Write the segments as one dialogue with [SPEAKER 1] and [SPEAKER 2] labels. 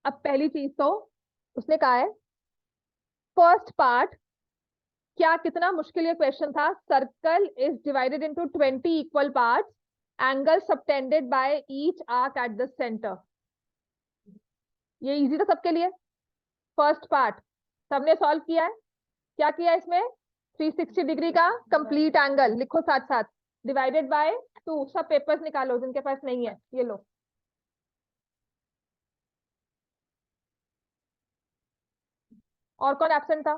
[SPEAKER 1] अब पहली चीज तो उसने कहा है फर्स्ट पार्ट, क्या कितना मुश्किल ये क्वेश्चन था। Circle is divided into 20 equal parts, angle subtended by each arc at the centre. ये इजी था सबके लिए। फर्स्ट पार्ट सबने सॉल्व किया है। क्या किया इसमें, 360 डिग्री का कंप्लीट एंगल लिखो साथ साथ, डिवाइडेड बाय 2। सब पेपर्स निकालो जिनके पास नहीं है, ये लो। और कौन एब्सेंट था?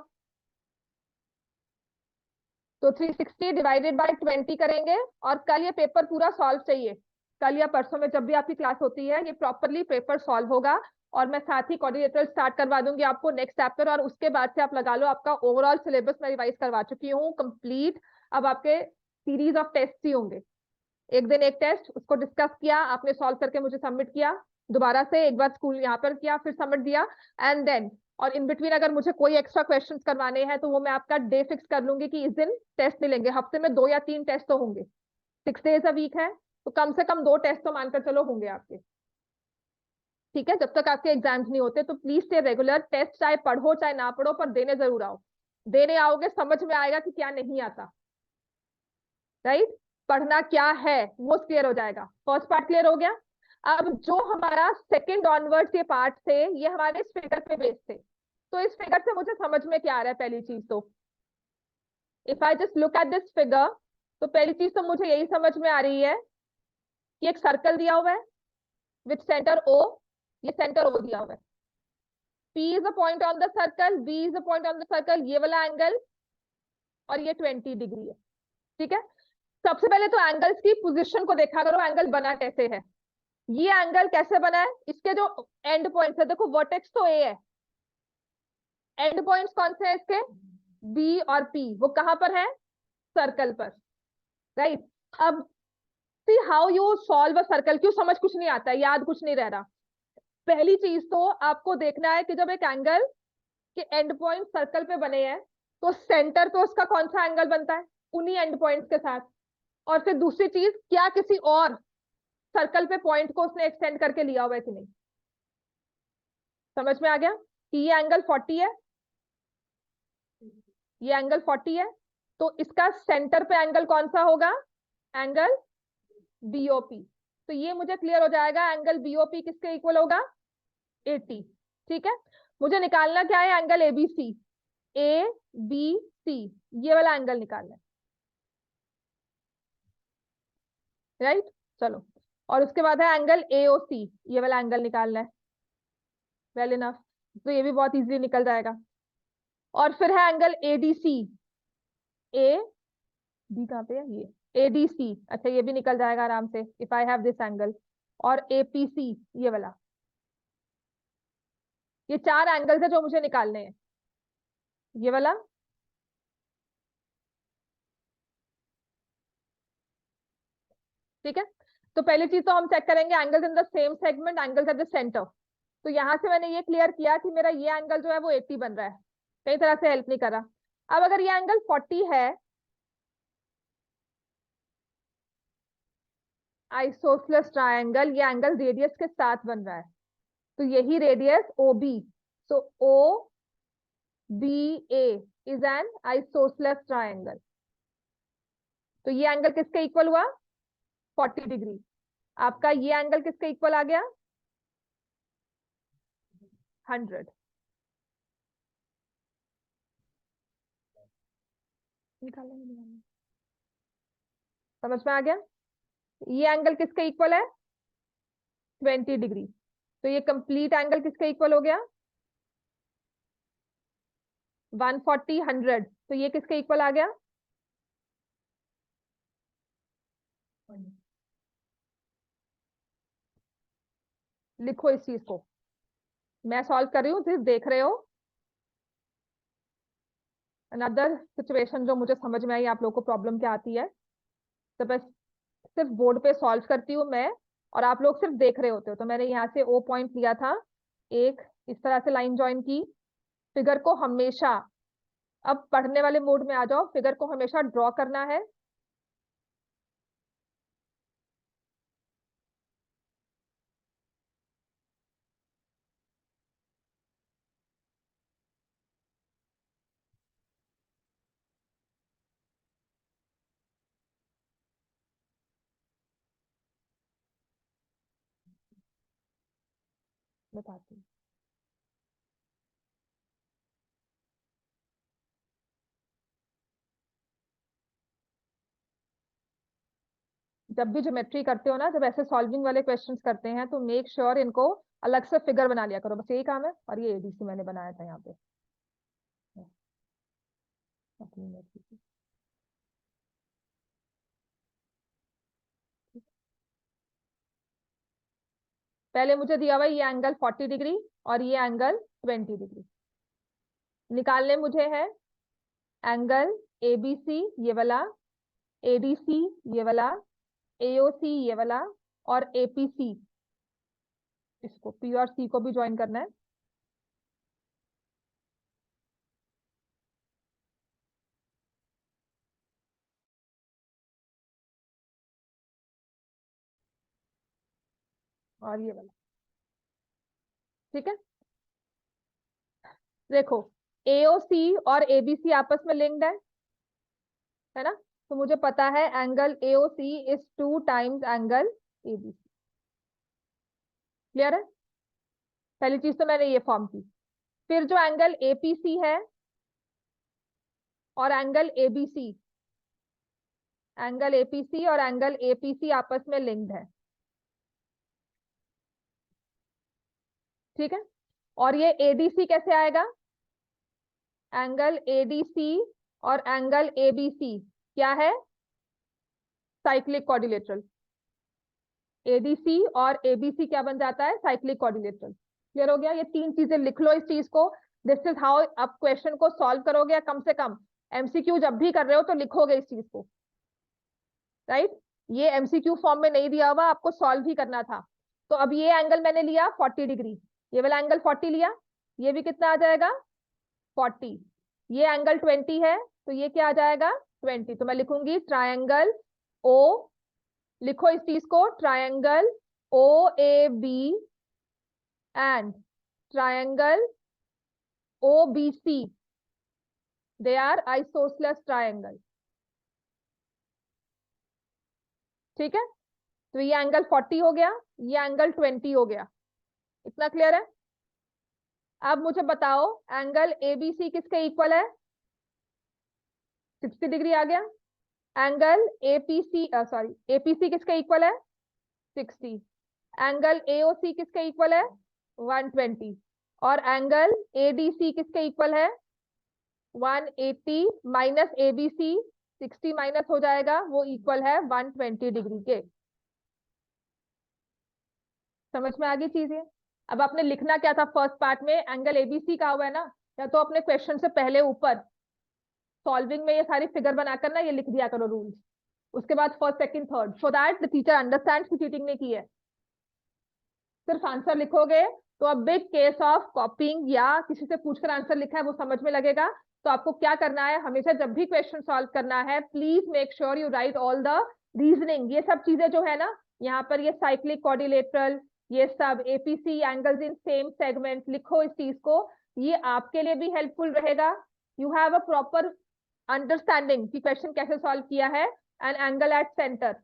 [SPEAKER 1] तो 360 डिवाइडेड बाय 20 करेंगे, और कल ये पेपर पूरा सॉल्व चाहिए। कल या परसों में जब भी आपकी क्लास होती है, ये प्रॉपरली पेपर सॉल्व होगा। और मैं साथ ही कोऑर्डिनेटर स्टार्ट करवा दूंगी आपको नेक्स्ट चैप्टर, और उसके बाद से आप लगा लो आपका ओवरऑल सिलेबस मैं रिवाइज करवा चुकी हूँ कंप्लीट। अब आपके सीरीज ऑफ टेस्ट ही होंगे। एक दिन एक टेस्ट, उसको डिस्कस किया आपने, सॉल्व करके मुझे सबमिट किया, दोबारा से एक बार स्कूल यहाँ पर किया, फिर सबमिट दिया, एंड देन और इन बिटवीन अगर मुझे कोई एक्स्ट्रा क्वेश्चंस करवाने हैं तो वो मैं आपका डे फिक्स कर लूंगी कि इस दिन टेस्ट मिलेंगे। हफ्ते में 2 या 3 टेस्ट तो होंगे, 6 डेज अ वीक है, तो कम से कम 2 टेस्ट तो मानकर चलो होंगे आपके। ठीक है, जब तक आपके एग्जाम्स नहीं होते तो प्लीज स्टे रेगुलर। टेस्ट चाहे पढ़ो चाहे ना पढ़ो, पर देने जरूर आओ। देने आओगे समझ में आएगा कि क्या नहीं आता, राइट। पढ़ना क्या है वो क्लियर हो जाएगा। फर्स्ट पार्ट क्लियर हो गया। अब जो हमारा सेकंड ऑनवर्ड्स ये पार्ट थे, ये हमारे इस फिगर पे बेस थे। तो इस फिगर से मुझे समझ में क्या आ रहा है, पहली चीज तो if I just look at this figure, तो पहली चीज तो मुझे यही समझ में आ रही है कि एक सर्कल दिया हुआ है विथ सेंटर ओ, ये सेंटर ओ दिया हुआ है। P is a point on the circle, B is a point on the circle, ये वाला एंगल, और ये 20 डिग्री है। ठीक है, सबसे पहले तो एंगल्स की पोजीशन को देखा करो, एंगल बना कैसे है। ये एंगल कैसे बना है, इसके जो एंड पॉइंट्स है, देखो वर्टेक्स तो ए है, एंड पॉइंट्स कौन से हैं इसके, बी और पी, वो कहां पर है, सर्कल पर, राइट। अब see how you solve a circle. क्यों समझ कुछ नहीं आता, याद कुछ नहीं रह रहा। पहली चीज तो आपको देखना है कि जब एक एंगल के एंड पॉइंट सर्कल पे बने हैं, तो सेंटर पे उसका कौन सा एंगल बनता है, उन्हीं एंड पॉइंट्स के साथ। और फिर दूसरी चीज, क्या किसी और सर्कल पे पॉइंट को उसने एक्सटेंड करके लिया हुआ है कि नहीं। समझ में आ गया कि ये एंगल 40 है, ये एंगल 40 है, तो इसका सेंटर पे एंगल कौन सा होगा, एंगल बीओपी। तो ये मुझे क्लियर हो जाएगा, एंगल बीओपी किसके इक्वल होगा, 80। ठीक है, मुझे निकालना क्या है, angle ABC, A B C, ये वाला एंगल निकालना है, राइट। चलो, और उसके बाद है एंगल एओसी, ये वाला एंगल निकालना है। वेल इनफ, तो ये भी बहुत इजीली निकल जाएगा। और फिर है एंगल एडीसी, ए डी कहाँ पे है, ये एडीसी, अच्छा ये भी निकल जाएगा आराम से if I have this angle. और एपीसी, ये वाला। ये 4 एंगल्स है जो मुझे निकालने हैं, ये वाला, ठीक है। तो पहली चीज तो हम चेक करेंगे angles in the same segment, angles eight the centre. तो यहां से मैंने ये क्लियर किया कि मेरा ये एंगल जो है वो 80 बन रहा है, कई तरह से हेल्प नहीं कर रहा। अब अगर ये एंगल 40 है, आइसोसलेस ट्रायंगल, ये एंगल रेडियस के साथ बन रहा है, तो यही radius O B, so O B A is an isosceles triangle. तो ये एंगल किसके इक्वल हुआ, 40 डिग्री। आपका ये एंगल किसके इक्वल आ गया, 100। निकालेंगे, समझ में आ गया। ये एंगल किसके इक्वल है, 20 डिग्री। तो ये कंप्लीट एंगल किसके इक्वल हो गया, 140 100। तो ये किसके इक्वल आ गया, लिखो इस चीज को, मैं सॉल्व कर रही हूँ, सिर्फ देख रहे हो। अनदर सिचुएशन जो मुझे समझ में आई आप लोग को प्रॉब्लम क्या आती है, तो बस सिर्फ बोर्ड पे सॉल्व करती हूँ मैं, और आप लोग सिर्फ देख रहे होते हो। तो मैंने यहाँ से ओ पॉइंट लिया था, एक इस तरह से लाइन ज्वाइन की, फिगर को हमेशा, अब पढ़ने वाले मोड में आ जाओ, फिगर को हमेशा ड्रॉ करना है। बताती हूँ। जब भी ज्योमेट्री करते हो ना, जब ऐसे सॉल्विंग वाले क्वेश्चंस करते हैं, तो मेक श्योर इनको अलग से फिगर बना लिया करो, बस यही काम है। और ये एबीसी मैंने बनाया था यहाँ पे। पहले मुझे दिया हुआ ये एंगल 40 डिग्री और ये एंगल 20 डिग्री। निकालने मुझे है एंगल एबीसी ये वाला, एडीसी ये वाला, एओसी ये वाला, और एपीसी, इसको पी और सी को भी ज्वाइन करना है। और ये वाला, ठीक है। देखो, एओसी और एबीसी आपस में लिंक्ड है ना? तो मुझे पता है angle AOC is 2 times angle ABC. Clear है? पहली चीज तो मैंने ये फॉर्म की। फिर जो एंगल एपीसी है और एंगल एबीसी, एंगल एपीसी और एंगल एपीसी आपस में लिंक्ड है, ठीक है। और ये एडीसी कैसे आएगा? एंगल एडीसी और एंगल एबीसी क्या है? Cyclic quadrilateral. एडीसी और एबीसी क्या बन जाता है? Cyclic quadrilateral. क्लियर हो गया? ये तीन चीजें लिख लो इस चीज को। दिस इज हाउ आप क्वेश्चन को सॉल्व करोगे, या कम से कम एमसीक्यू जब भी कर रहे हो तो लिखोगे इस चीज को, राइट? ये एमसीक्यू फॉर्म में नहीं दिया हुआ, आपको सॉल्व ही करना था। तो अब ये एंगल मैंने लिया 40 डिग्री, ये वाला एंगल 40 लिया, ये भी कितना आ जाएगा? 40। ये एंगल 20 है, तो ये क्या आ जाएगा? 20। तो मैं लिखूंगी ट्रायंगल ओ, लिखो इस चीज को, triangle O A B and triangle O B C, they are isosceles triangle. ठीक है? तो ये एंगल 40 हो गया, ये एंगल 20 हो गया। इतना क्लियर है? अब मुझे बताओ एंगल एबीसी किसके इक्वल है? 60 डिग्री आ गया। एंगल एपीसी, सॉरी, एपीसी किसके इक्वल है? 60। एंगल एओसी किसके इक्वल है? 120। और एंगल एडीसी किसके इक्वल है? 180 माइनस एबीसी, 60 माइनस हो जाएगा, वो इक्वल है 120 डिग्री के। समझ में आ गई चीजें? अब आपने लिखना क्या था फर्स्ट पार्ट में? एंगल एबीसी का हुआ है ना, या तो अपने क्वेश्चन से पहले ऊपर सॉल्विंग में ये सारी फिगर बनाकर ना ये लिख दिया करो रूल्स, उसके बाद first second third, so that the teacher understands कि चीटिंग नहीं की है। सिर्फ आंसर लिखोगे तो अब बिग केस ऑफ कॉपिंग या किसी से पूछकर आंसर लिखा है वो समझ में लगेगा। तो आपको क्या करना है, हमेशा जब भी क्वेश्चन सॉल्व करना है, please make sure you right all the reasoning. ये सब चीजें जो है ना, यहाँ पर ये साइक्लिक क्वाड्रिलेटरल, ये सब APC angles in same segment, लिखो इस चीज को। ये आपके लिए भी हेल्पफुल रहेगा। You have a proper understanding कि क्वेश्चन कैसे सॉल्व किया है। And angle at centre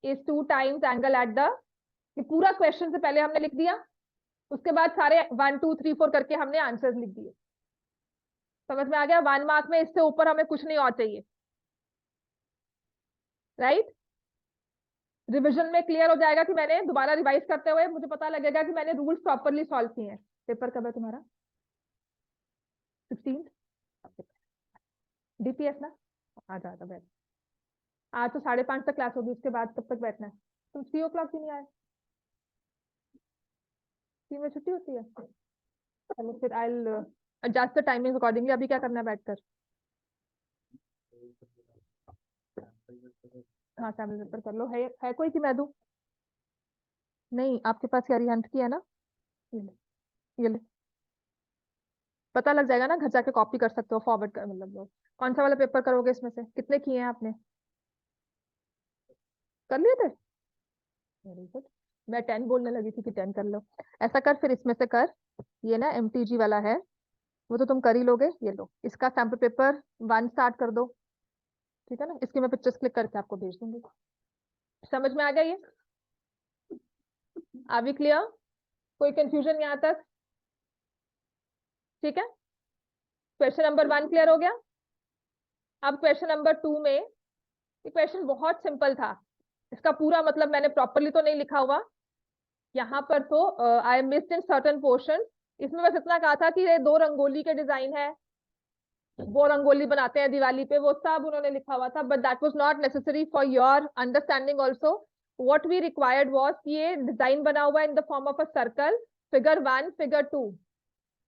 [SPEAKER 1] is 2 times angle at the, पूरा क्वेश्चन से पहले हमने लिख दिया, उसके बाद सारे 1 2 3 4 करके हमने आंसर्स लिख दिए। समझ में आ गया? 1 मार्क में इससे ऊपर हमें कुछ नहीं और चाहिए, राइट? रिवीजन में क्लियर हो जाएगा कि मैंने दोबारा रिवाइज करते हुए मुझे पता लगेगा कि मैंने रूल्स प्रॉपरली सॉल्व किए हैं। पेपर कब है तुम्हारा? 16 डीपीएस ना? आ जाएगा बैठ। आज तो 5:30 तक क्लास होगी, उसके बाद कब तक बैठना है? तुम 3 o'clock भी नहीं आए? 3 बजे छुट्टी होती है? चलो फिर आई एडजस्ट द टाइमिंग अकॉर्डिंगली। अभी क्या करना है बैठकर? हाँ, फैमिली पेपर कर लो। है कोई कि मैं दूं? नहीं, आपके पास यार हंट की है ना? ये ले, ये ले। पता लग जाएगा ना, घर जाके कॉपी कर सकते हो, फॉरवर्ड कर, मतलब लो। कौन सा वाला पेपर करोगे इसमें से? कितने किए हैं आपने? कर लिए थे? Very good. मैं 10 बोलने लगी थी कि 10 कर लो। ऐसा कर, फिर इसमें से कर, ये ना एमटीजी वाला है, वो तो तुम कर ही लोगे। ये लो, इसका सैम्पल पेपर 1 स्टार्ट कर दो, ठीक है ना? इसकी मैं पिक्चर्स क्लिक करके आपको भेज दूंगी। समझ में आ गया ये? Are we clear? कोई कंफ्यूजन यहाँ तक? ठीक है, क्वेश्चन नंबर 1 क्लियर हो गया। अब क्वेश्चन नंबर 2 में, ये क्वेश्चन बहुत सिंपल था, इसका पूरा मतलब मैंने प्रॉपरली तो नहीं लिखा हुआ यहाँ पर, तो I missed in certain portion. इसमें बस इतना कहा था कि ये 2 रंगोली के डिजाइन है, वो रंगोली बनाते हैं दिवाली पे, वो सब उन्होंने लिखा हुआ था, but that was not necessary for your understanding also. What we required was कि ये डिजाइन बना हुआ है in the form of a circle, figure 1 figure 2,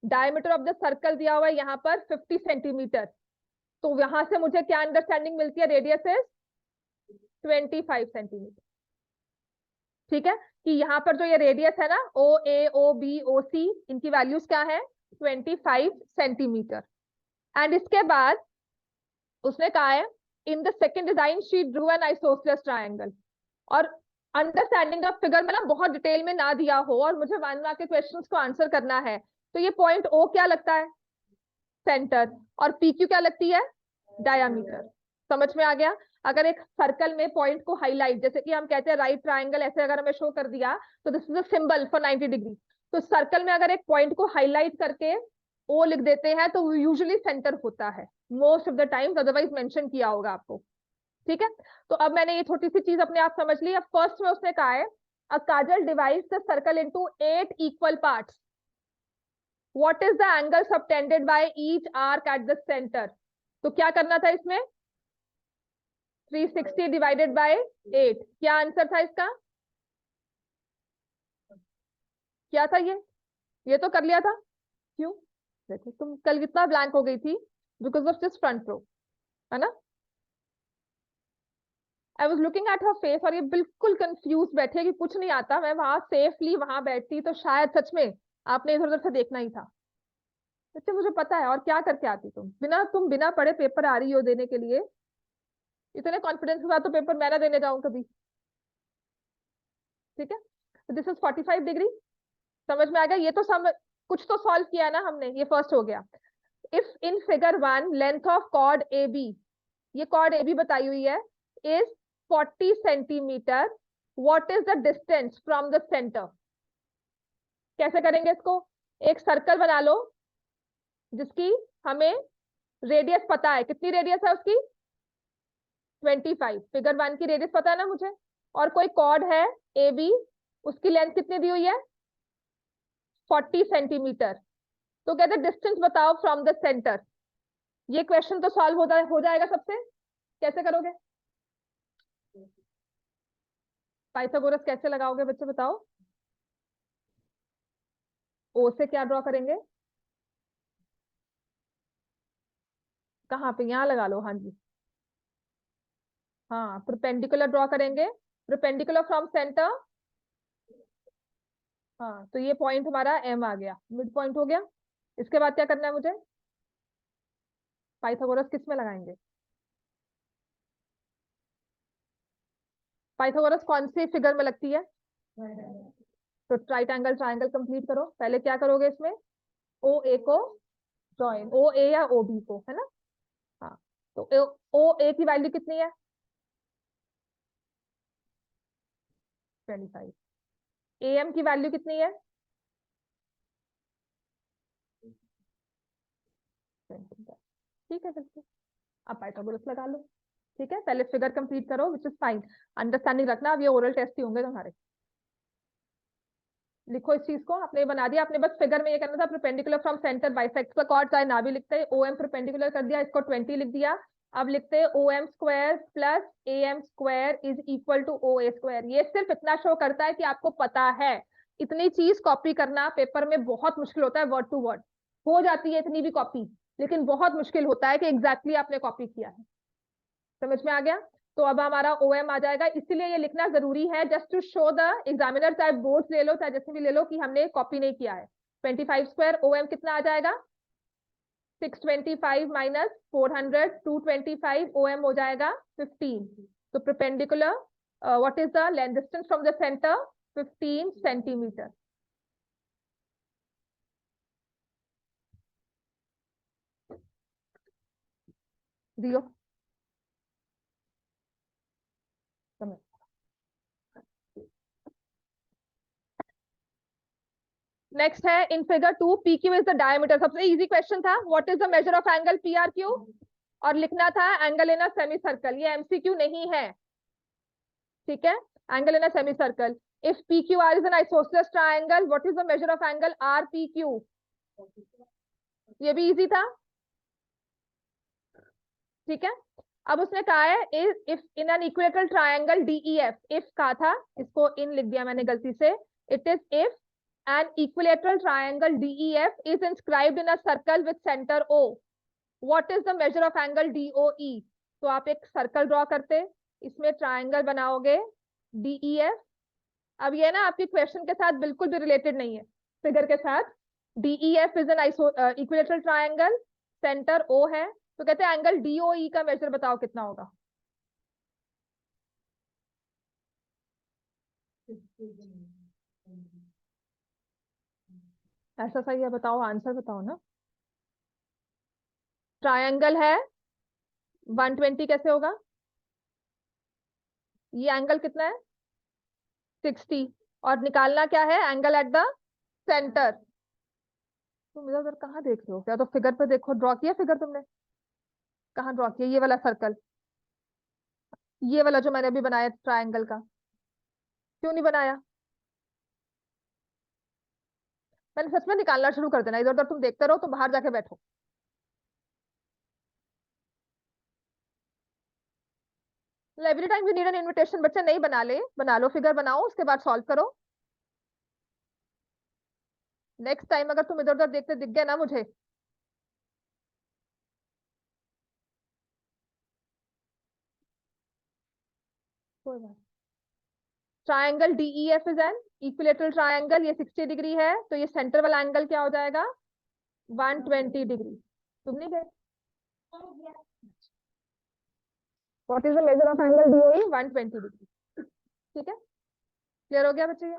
[SPEAKER 1] diameter of the circle दिया हुआ है यहाँ पर 50 सेंटीमीटर। तो यहां से मुझे क्या अंडरस्टैंडिंग मिलती है, रेडियस इज 25 सेंटीमीटर। ठीक है, कि यहाँ पर जो ये रेडियस है ना, ओ ए ओ बी ओ सी, इनकी वैल्यूज क्या है, 25 सेंटीमीटर। एंड इसके बाद उसने कहा है in the second design she Drew N isosceles triangle. और अंडरस्टैंडिंग ऑफ फिगर में ना बहुत डिटेल में ना दिया हो और मुझे 1 मार्क के क्वेश्चंस को आंसर करना है, तो ये पॉइंट ओ क्या लगता है, सेंटर, और पी क्यू क्या लगती है, डायामीटर। समझ में आ गया? अगर एक सर्कल में पॉइंट को हाईलाइट, जैसे कि हम कहते हैं राइट ट्रायंगल, ऐसे अगर हमें शो कर दिया तो this is a symbol for 90 degree. तो सर्कल में अगर एक पॉइंट को हाईलाइट करके ओ लिख देते हैं तो वो यूजुअली सेंटर होता है most of the times, otherwise mention किया होगा आपको। ठीक है, तो अब मैंने ये छोटी सी चीज अपने आप समझ ली। अब फर्स्ट में उसने कहा है a Kajal divides the circle into 8 equal parts, what is the angle subtended by each arc at the centre. तो क्या करना था इसमें, 360 डिवाइडेड बाय 8। क्या आंसर था इसका, क्या था ये तो कर लिया था। क्यों, देखो तुम कल कितना ब्लैंक हो गई थी, because of this front row, है ना। I was looking at her face, और ये बिल्कुल कंफ्यूज बैठी कि कुछ नहीं आता। मैं वहां सेफली वहां बैठती तो शायद सच में आपने इधर उधर से देखना ही था। अच्छा मुझे पता है, और क्या करके आती तुम बिना पढ़े पेपर आ रही हो देने के लिए, इतने कॉन्फिडेंस के साथ तो पेपर मैं ना देने जाऊं कभी। ठीक है, तो दिस इज 45 डिग्री, समझ में आ गया। ये तो कुछ तो सॉल्व किया है ना हमने, ये फर्स्ट हो गया। If in figure 1 length of chord A B, ये कॉर्ड ए बी बताई हुई है, is 40 centimetre, what is the distance from the centre. कैसे करेंगे इसको, एक सर्कल बना लो जिसकी हमें रेडियस पता है, कितनी रेडियस है उसकी, 25। फिगर 1 की रेडियस पता है ना मुझे, और कोई कॉर्ड है ए बी, उसकी लेंथ कितनी दी हुई है, 40 सेंटीमीटर। तो कहते हैं डिस्टेंस बताओ फ्रॉम द सेंटर। ये क्वेश्चन तो सॉल्व हो जाएगा सबसे। कैसे करोगे, पाइथागोरस कैसे लगाओगे बच्चे बताओ। ओ से क्या ड्रॉ करेंगे, कहाँ पे, यहाँ लगा लो, हाँ जी। हाँ, परपेंडिकुलर ड्रॉ करेंगे, परपेंडिकुलर फ्रॉम सेंटर। हाँ, तो ये पॉइंट हमारा एम आ गया, मिड पॉइंट हो गया। इसके बाद क्या करना है मुझे, पाइथागोरस किस में लगाएंगे, पाइथागोरस कौन सी फिगर में लगती है, तो राइट एंगल ट्राइंगल कंप्लीट करो। पहले क्या करोगे इसमें, ओ ए को ज्वाइन, ओ ए या ओ बी को, है ना। हाँ, तो ओ ए की वैल्यू कितनी है, 25। ए एम की वैल्यू कितनी है, 20। ठीक है, फिर अब पाइथागोरस लगा लो। ठीक है, पहले फिगर कंप्लीट करो, विच इज फाइन। अंडरस्टैंडिंग रखना, अब ये ओरल टेस्ट ही होंगे तुम्हारे। लिखो इस चीज को, आपने बना दिया, आपने बस फिगर में ये करना था, perpendicular from centre bisects the chord, चाहे ना भी लिखते, ओ एम परपेंडिकुलर कर दिया, इसको 20 लिख दिया। अब लिखते हैं O M square plus A M square is equal to O A square. ये सिर्फ इतना शो करता है कि आपको पता है। इतनी चीज कॉपी करना पेपर में बहुत मुश्किल होता है, वर्ड टू वर्ड हो जाती है इतनी भी कॉपी, लेकिन बहुत मुश्किल होता है कि एग्जैक्टली आपने कॉपी किया है। समझ में आ गया। तो अब हमारा ओ एम आ जाएगा, इसीलिए ये लिखना जरूरी है, just to show the examiner, चाहे बोर्ड ले लो चाहे जैसे भी ले लो, कि हमने कॉपी नहीं किया है। 25 स्क्वायर ओ एम कितना आ जाएगा, 625 माइनस 400, 225, ओ एम हो जाएगा 15। तो perpendicular what is the length distance from the centre, 15 centimetre. दियो समय। नेक्स्ट है in figure 2 P Q is the diameter, सबसे इजी क्वेश्चन था, what is the measure of angle P R Q, और लिखना था angle in a semi circle, ये MCQ नहीं है, ठीक है, angle in a semi circle. If P Q are is an isosceles triangle, what is the measure of angle R P Q, ये भी इजी था, ठीक है। अब उसने कहा है if in an equilateral triangle DEF, if कहा था, इसको इन लिख दिया मैंने गलती से, it is if an equilateral triangle DEF is inscribed in a circle with centre O, what is the measure of angle DOE. तो आप एक सर्कल ड्रॉ करते, इसमें ट्राइंगल बनाओगे डीईएफ, अब ये ना आपके क्वेश्चन के साथ बिल्कुल भी रिलेटेड नहीं है, फिगर के साथ, DEF is an equilateral triangle, centre O है, तो कहते हैं एंगल डीओई का मेजर बताओ कितना होगा। ऐसा सही है, बताओ आंसर बताओ ना। ट्रायंगल है 120, कैसे होगा, ये एंगल कितना है 60, और निकालना क्या है एंगल एट द सेंटर। तुम इधर उधर कहाँ देख रहे हो, क्या तो फिगर पे देखो, ड्रॉ किया फिगर तुमने, कहाँ ड्रॉ किया, ये वाला सर्कल, ये वाला जो मैंने अभी बनाया ट्रायंगल का, क्यों नहीं बनाया। मैंने सच में निकालना शुरू कर देना, इधर उधर तुम देखते रहो, तुम बाहर जाके बैठो। Every time you need an invitation, बच्चे नहीं बना ले, बना लो फिगर, बनाओ उसके बाद सॉल्व करो। नेक्स्ट टाइम अगर तुम इधर उधर देखते दिख गए ना मुझे, कोई बात। Triangle DEF is an equilateral triangle, ये 60 डिग्री है, तो ये सेंटर वाला एंगल क्या हो जाएगा 120 डिग्री। तुम नहीं गए, what is the measure of angle DOE 120 degree, ठीक है, क्लियर हो गया बच्चे। ये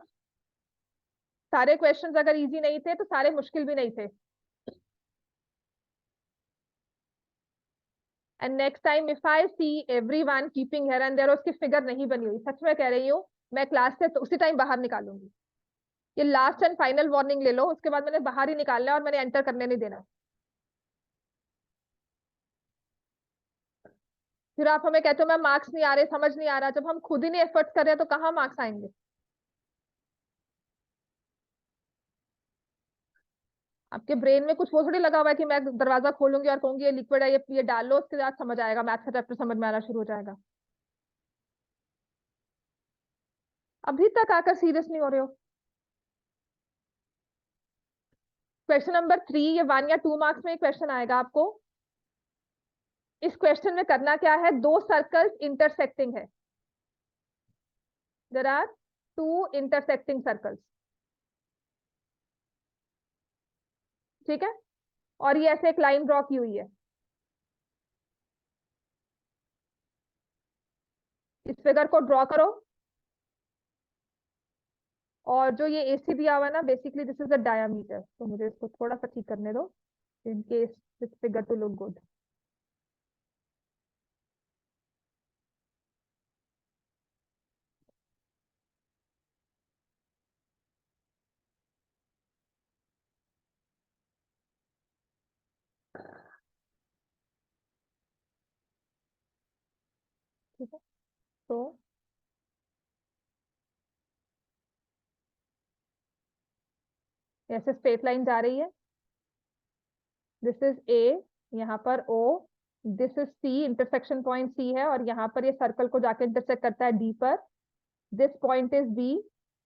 [SPEAKER 1] सारे क्वेश्चंस अगर इजी नहीं थे तो सारे मुश्किल भी नहीं थे। And next time if I see everyone keeping here and there, उसकी फिगर नहीं बनी हुई, सच में कह रही हूँ, मैं क्लास से तो उसी टाइम बाहर निकालूंगी। ये लास्ट एंड फाइनल वार्निंग ले लो, उसके बाद मैंने बाहर ही निकालना है और मैंने एंटर करने नहीं देना। फिर आप हमें कहते हो मैम मार्क्स नहीं आ रहे, समझ नहीं आ रहा, जब हम खुद ही नहीं एफर्ट्स कर रहे हैं तो कहाँ मार्क्स आएंगे। आपके ब्रेन में कुछ वो थोड़ी लगा हुआ है कि मैं दरवाजा खोलूंगी और कहूंगी ये लिक्विड है, ये डाल लो, उसके बाद समझ आएगा, मैथ का चैप्टर समझ में आना शुरू हो जाएगा। अभी तक आकर सीरियस नहीं हो रहे हो। क्वेश्चन नंबर 3, ये 1 या 2 मार्क्स में क्वेश्चन आएगा आपको। इस क्वेश्चन में करना क्या है, दो सर्कल्स इंटरसेक्टिंग है, there are two intersecting circles, ठीक है, और ये ऐसे एक लाइन ड्रॉ की हुई है, इस फिगर को ड्रॉ करो, और जो ये एसी दिया हुआ है ना, basically this is the diameter, तो मुझे इसको थोड़ा सा ठीक करने दो in case this figure to look good. ठीक है, तो ऐसे स्ट्रेट लाइन जा रही है, दिस इज ए, यहाँ पर O, this is C, intersection point C है, और यहाँ पर ये सर्कल को जाके इंटरसेक्ट करता है डी पर, दिस पॉइंट इज बी,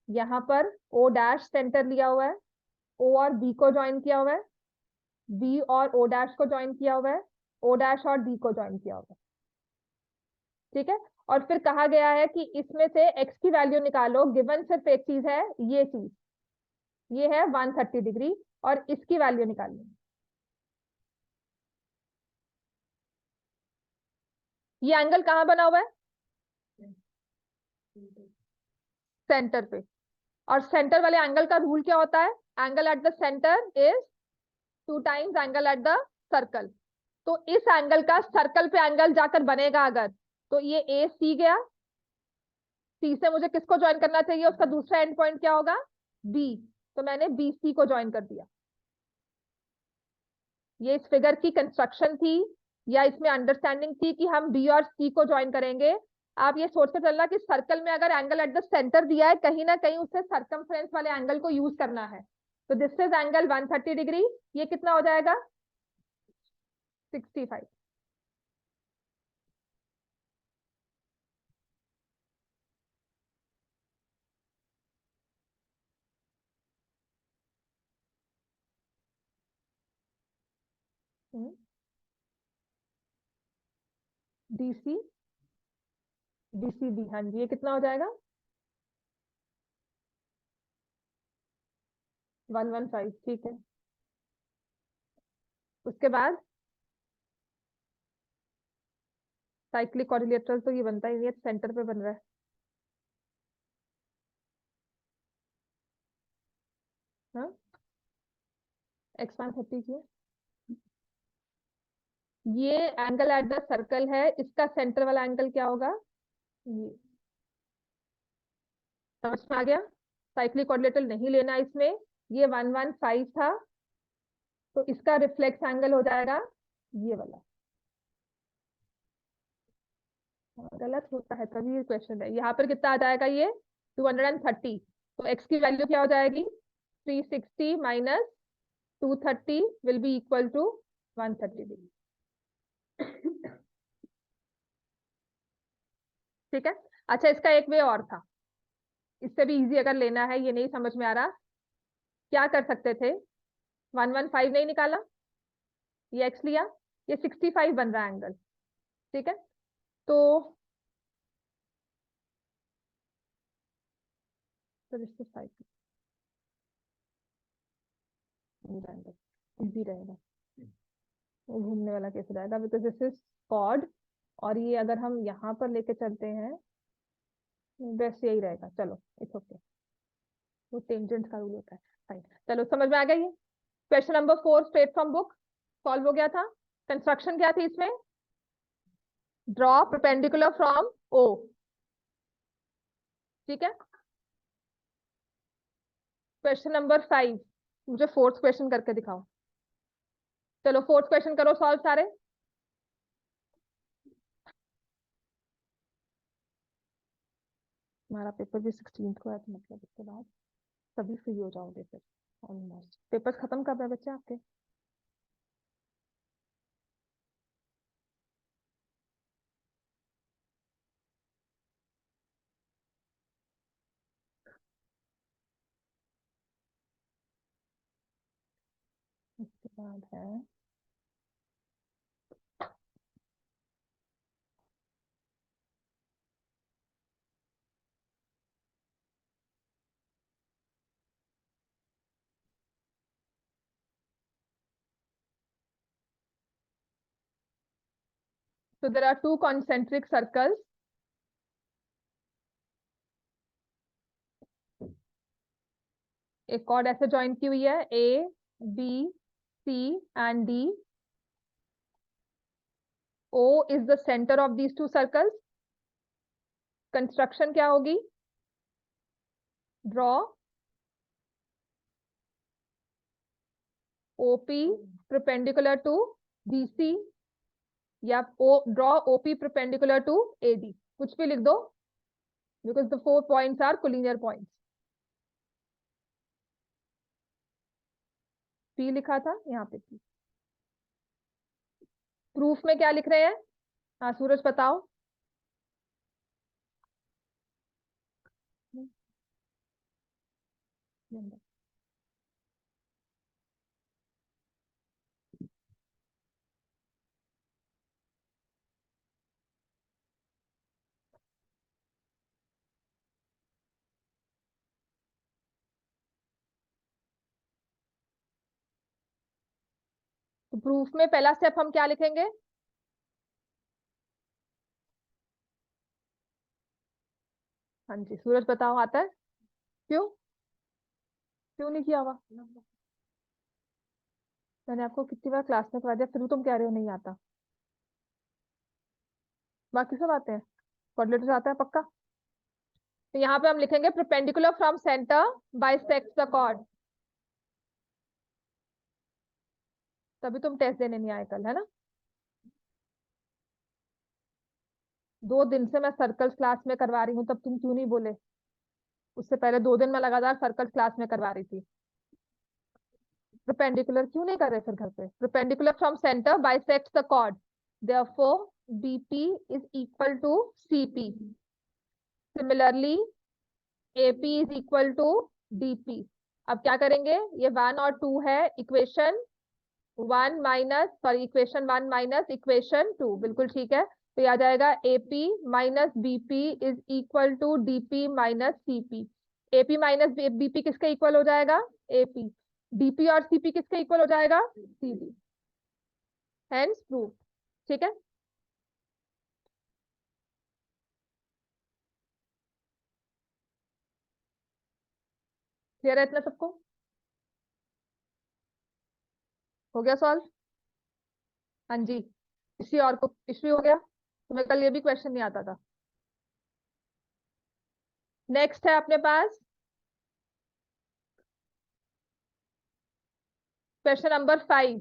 [SPEAKER 1] यहाँ पर ओ डैश सेंटर लिया हुआ है, ओ और बी को ज्वाइन किया हुआ है, बी और ओ डैश को ज्वाइन किया हुआ है, ओ डैश और डी को ज्वाइन किया हुआ है, ठीक है। और फिर कहा गया है कि इसमें से एक्स की वैल्यू निकालो, गिवन सिर्फ एक चीज है, ये चीज, ये है 130 डिग्री, और इसकी वैल्यू निकालनी है। ये एंगल कहाँ बना हुआ है, सेंटर पे, और सेंटर वाले एंगल का रूल क्या होता है, angle eight the centre is 2 times angle at the circle. तो इस एंगल का सर्कल पे एंगल जाकर बनेगा अगर, तो ये ए सी गया, सी से मुझे किसको ज्वाइन करना चाहिए, उसका दूसरा एंड पॉइंट क्या होगा बी, तो मैंने BC को ज्वाइन कर दिया। ये इस फिगर की कंस्ट्रक्शन थी या इसमें अंडरस्टैंडिंग थी कि हम B और C को ज्वाइन करेंगे। आप ये सोचते चलना कि सर्कल में अगर एंगल एट द सेंटर दिया है, कहीं ना कहीं उसे सर्कमफ्रेंस वाले एंगल को यूज करना है। तो दिस इज एंगल 130 डिग्री। ये कितना हो जाएगा? 65। DC DCB, हाँ जी, ये कितना हो जाएगा? 115, ठीक है। उसके बाद साइक्लिक क्वाड्रिलेटरल तो ये बनता ही नहीं है, सेंटर पे बन रहा है। हाँ, X130 की ये एंगल एट द सर्कल है, इसका सेंटर वाला एंगल क्या होगा? ये समझ में आ गया? साइक्लिक क्वाड्रिलेटरल नहीं लेना इसमें। ये 115 था, तो इसका रिफ्लेक्स एंगल हो जाएगा ये वाला। गलत होता है तभी ये क्वेश्चन है। यहाँ पर कितना आ जाएगा? ये 230। तो x की वैल्यू क्या हो जाएगी? 360 minus 230 will be equal to 130 degree. ठीक है। अच्छा, इसका एक वे और था, इससे भी इजी अगर लेना है, ये नहीं समझ में आ रहा, क्या कर सकते थे? 115 नहीं निकाला, ये x लिया, ये 65 बन रहा है एंगल। ठीक है, तो इससे 5 इजी रहेगा। वो घूमने वाला कैसे रहेगा? बिकॉज दिस इज कॉर्ड, और ये अगर हम यहाँ पर लेके चलते हैं, बस यही रहेगा। चलो, इट्स ओके, वो टेंजेंट का रूल होता है। फाइन, चलो समझ में आ गया। ये question number 4 straight from book solve हो गया था। कंस्ट्रक्शन क्या थी इसमें? Draw perpendicular from O। ठीक है। क्वेश्चन नंबर 5, मुझे फोर्थ क्वेश्चन करके दिखाओ। चलो फोर्थ क्वेश्चन करो सॉल्व सारे। हमारा पेपर भी 16 को है, तो मतलब इसके बाद सभी फ्री हो जाओगे फिर। ऑलमोस्ट पेपर खत्म कब है बच्चे आपके? इसके बाद है so there are two concentric circles. एक कॉर्ड ऐसे ज्वाइन की हुई है, A B C and D. O is the center of these two circles. Construction क्या होगी? Draw OP perpendicular to BC, या draw OP perpendicular to AD, कुछ भी लिख दो, because the 4 points are collinear points. P लिखा था यहाँ पे P। प्रूफ में क्या लिख रहे हैं? हाँ सूरज बताओ। तो प्रूफ में पहला स्टेप हम क्या लिखेंगे? हाँ जी, सूरज बताओ, आता है? क्यों? क्यों नहीं किया हुआ? मैंने आपको कितनी बार क्लास में करा दिया, फिर भी तुम कह रहे हो नहीं आता। बाकी सब आते हैं, कोऑर्डिनेटर्स आता है पक्का। तो यहाँ पे हम लिखेंगे perpendicular from centre bisects the chord. तभी तुम टेस्ट देने नहीं आए कल, है ना? 2 दिन से मैं सर्कल क्लास में करवा रही हूँ, तब तुम क्यों नहीं बोले? उससे पहले 2 दिन मैं लगातार सर्कल क्लास में करवा रही थी। परपेंडिकुलर क्यों नहीं कर रहे फिर घर पे? Perpendicular from centre bisects the chord, therefore BP is equal to CP. Similarly AP is equal to DP. अब क्या करेंगे? ये 1 और 2 है, equation 1 minus, sorry, equation 1 minus equation 2, बिल्कुल ठीक है। तो ये आ जाएगा AP minus BP is equal to DP minus CP. AP minus BP किसके इक्वल हो जाएगा? एपी। डीपी और सीपी किसके इक्वल हो जाएगा? सीपी। Hence prove. ठीक है, क्लियर है इतना सबको? हो गया सॉल्व? हाँ जी। किसी और को इश्यू हो गया? तुम्हें कल ये भी क्वेश्चन नहीं आता था। नेक्स्ट है अपने पास question number 5।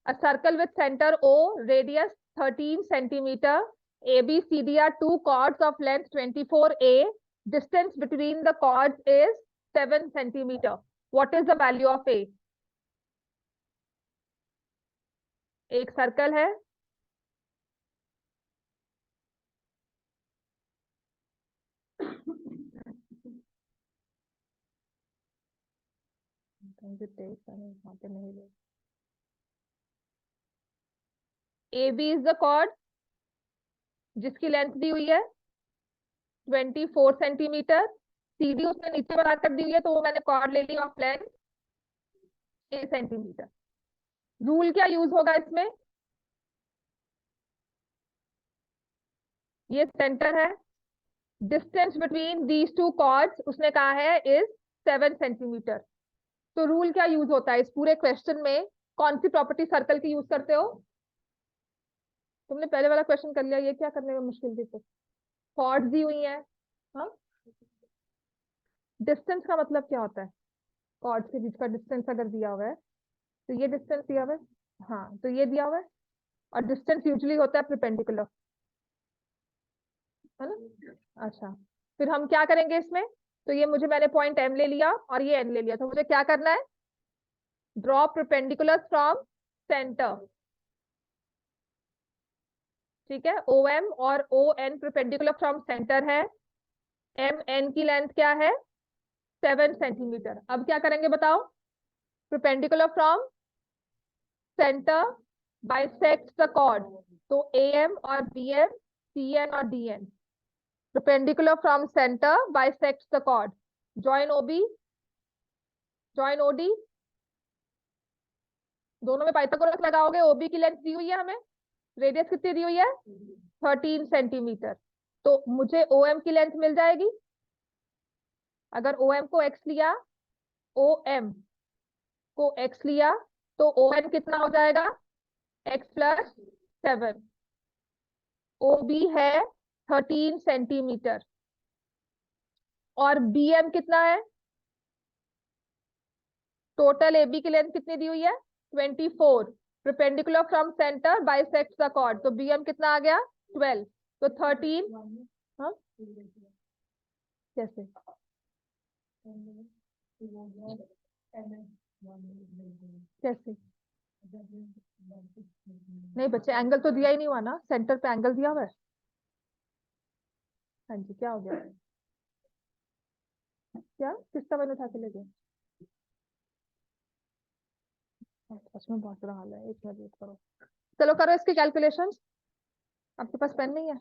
[SPEAKER 1] A circle with center O, radius 13 centimeter. ABCD are two chords of length 24A. Distance between the chords is 7 centimeter. What is the value of A? एक सर्कल है, AB is the chord जिसकी length दी हुई है 24 centimetre. CD उसने नीचे बनाकर दी हुई है, तो वो मैंने कॉर्ड ले लिया ऑफ लेंथ 8 सेंटीमीटर। रूल क्या यूज होगा इसमें? ये सेंटर है, distance between these two chords उसने कहा है इज 7 सेंटीमीटर। तो रूल क्या यूज होता है इस पूरे क्वेश्चन में? कौन सी प्रॉपर्टी सर्कल की यूज करते हो? तुमने पहले वाला क्वेश्चन कर लिया, ये क्या करने में मुश्किल थी? तो कॉर्ड्स दी हुई है। हाँ, डिस्टेंस का मतलब क्या होता है? कॉर्ड के बीच का डिस्टेंस अगर दिया हुआ है, तो ये डिस्टेंस दिया हुआ है। हाँ, तो ये दिया हुआ है, और डिस्टेंस यूजली होता है परपेंडिकुलर, है ना? अच्छा, फिर हम क्या करेंगे इसमें? तो ये मुझे, मैंने पॉइंट एम ले लिया और ये एन ले लिया, तो मुझे क्या करना है? Draw perpendicular from centre. ठीक है, ओ एम और O N perpendicular from centre है। एम एन की लेंथ क्या है? 7 सेंटीमीटर। अब क्या करेंगे बताओ? Perpendicular from centre bisect the chord. तो ए एम और बी एम, सी एन और D N, perpendicular from centre bisect the chord. Join OB, join OD. दोनों में पाइथागोरस लगाओगे। ओबी की लेंथ दी हुई है हमें, रेडियस कितनी दी हुई है? 13 सेंटीमीटर। तो मुझे ओ एम की लेंथ मिल जाएगी। अगर ओ एम को एक्स लिया, ओ एम को एक्स लिया, तो ओ एन कितना हो जाएगा? x+7। ओ बी है 13 सेंटीमीटर, और बी एम कितना है? टोटल ए बी की लेंथ कितनी दी हुई है? 24। Perpendicular from centre bisect the chord, तो बी एम कितना आ गया? 12। तो 13। हाँ, कैसे? कैसे? नहीं बच्चे, एंगल तो दिया ही नहीं हुआ ना, सेंटर पे एंगल दिया हुआ है। हाँ जी, क्या हो गया? क्या किसका मैंने उठा के ले गया? सच में बहुत बुरा हाल है, एक मिनट वेट करो। चलो करो इसकी कैलकुलेशन। आपके पास पेन नहीं है?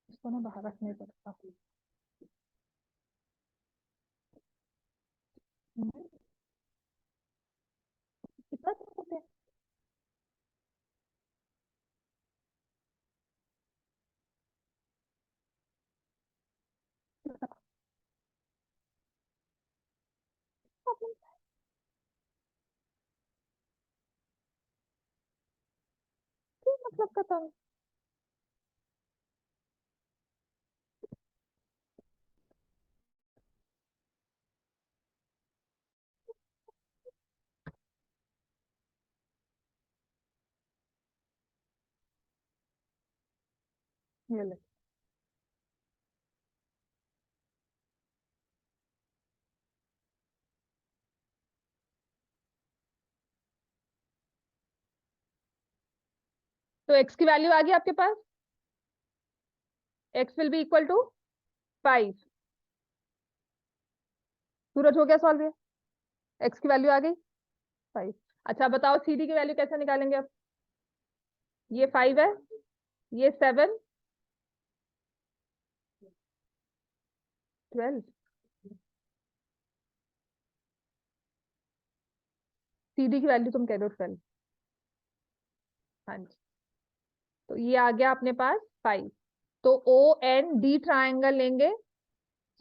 [SPEAKER 1] इसको ना बाहर रखने पड़ता। कितना करते हैं? मतलब करता हूँ। ये ले। तो x की वैल्यू आ गई आपके पास, x will be equal to 5। Suraj हो गया सॉल्व ये, x की वैल्यू आ गई 5। अच्छा बताओ cd की वैल्यू कैसे निकालेंगे अब, ये 5 है, ये 7, 12। cd की वैल्यू तुम कह रहे हो 12। हाँ जी, तो ये आ गया अपने पास 5। तो ओ एन डी ट्राइंगल लेंगे,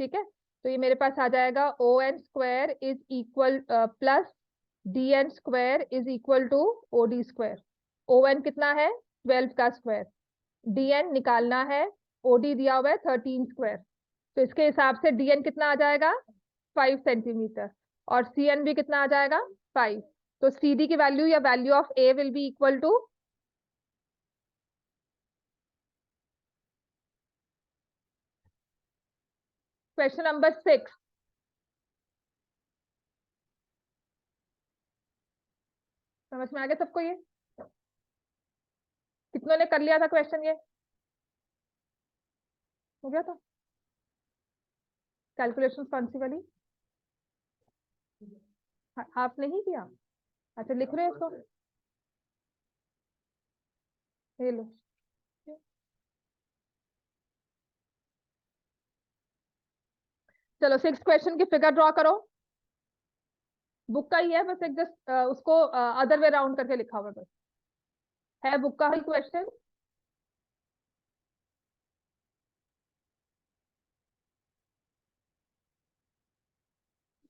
[SPEAKER 1] ठीक है। तो ये मेरे पास आ जाएगा O N square is equal plus D N square is equal to O D square. O N कितना है, 12 का स्क्वायर, डी एन निकालना है, ओ डी दिया हुआ है 13 स्क्वायर। तो इसके हिसाब से डी एन कितना आ जाएगा, 5 सेंटीमीटर, और सी एन भी कितना आ जाएगा, 5। तो सी डी की वैल्यू या value of A will be equal to, question number 6। समझ में आ गया सबको ये, कितनों ने कर लिया था क्वेश्चन ये, हो गया था कैलकुलेशन कौन सी वाली, आप नहीं किया, अच्छा लिख रहे हो इसको, ये लो। चलो 6 क्वेश्चन की फिगर ड्रॉ करो, बुक का ही है बस, एक जस्ट उसको अदर वे राउंड करके लिखा हुआ बस है, बुक का ही क्वेश्चन।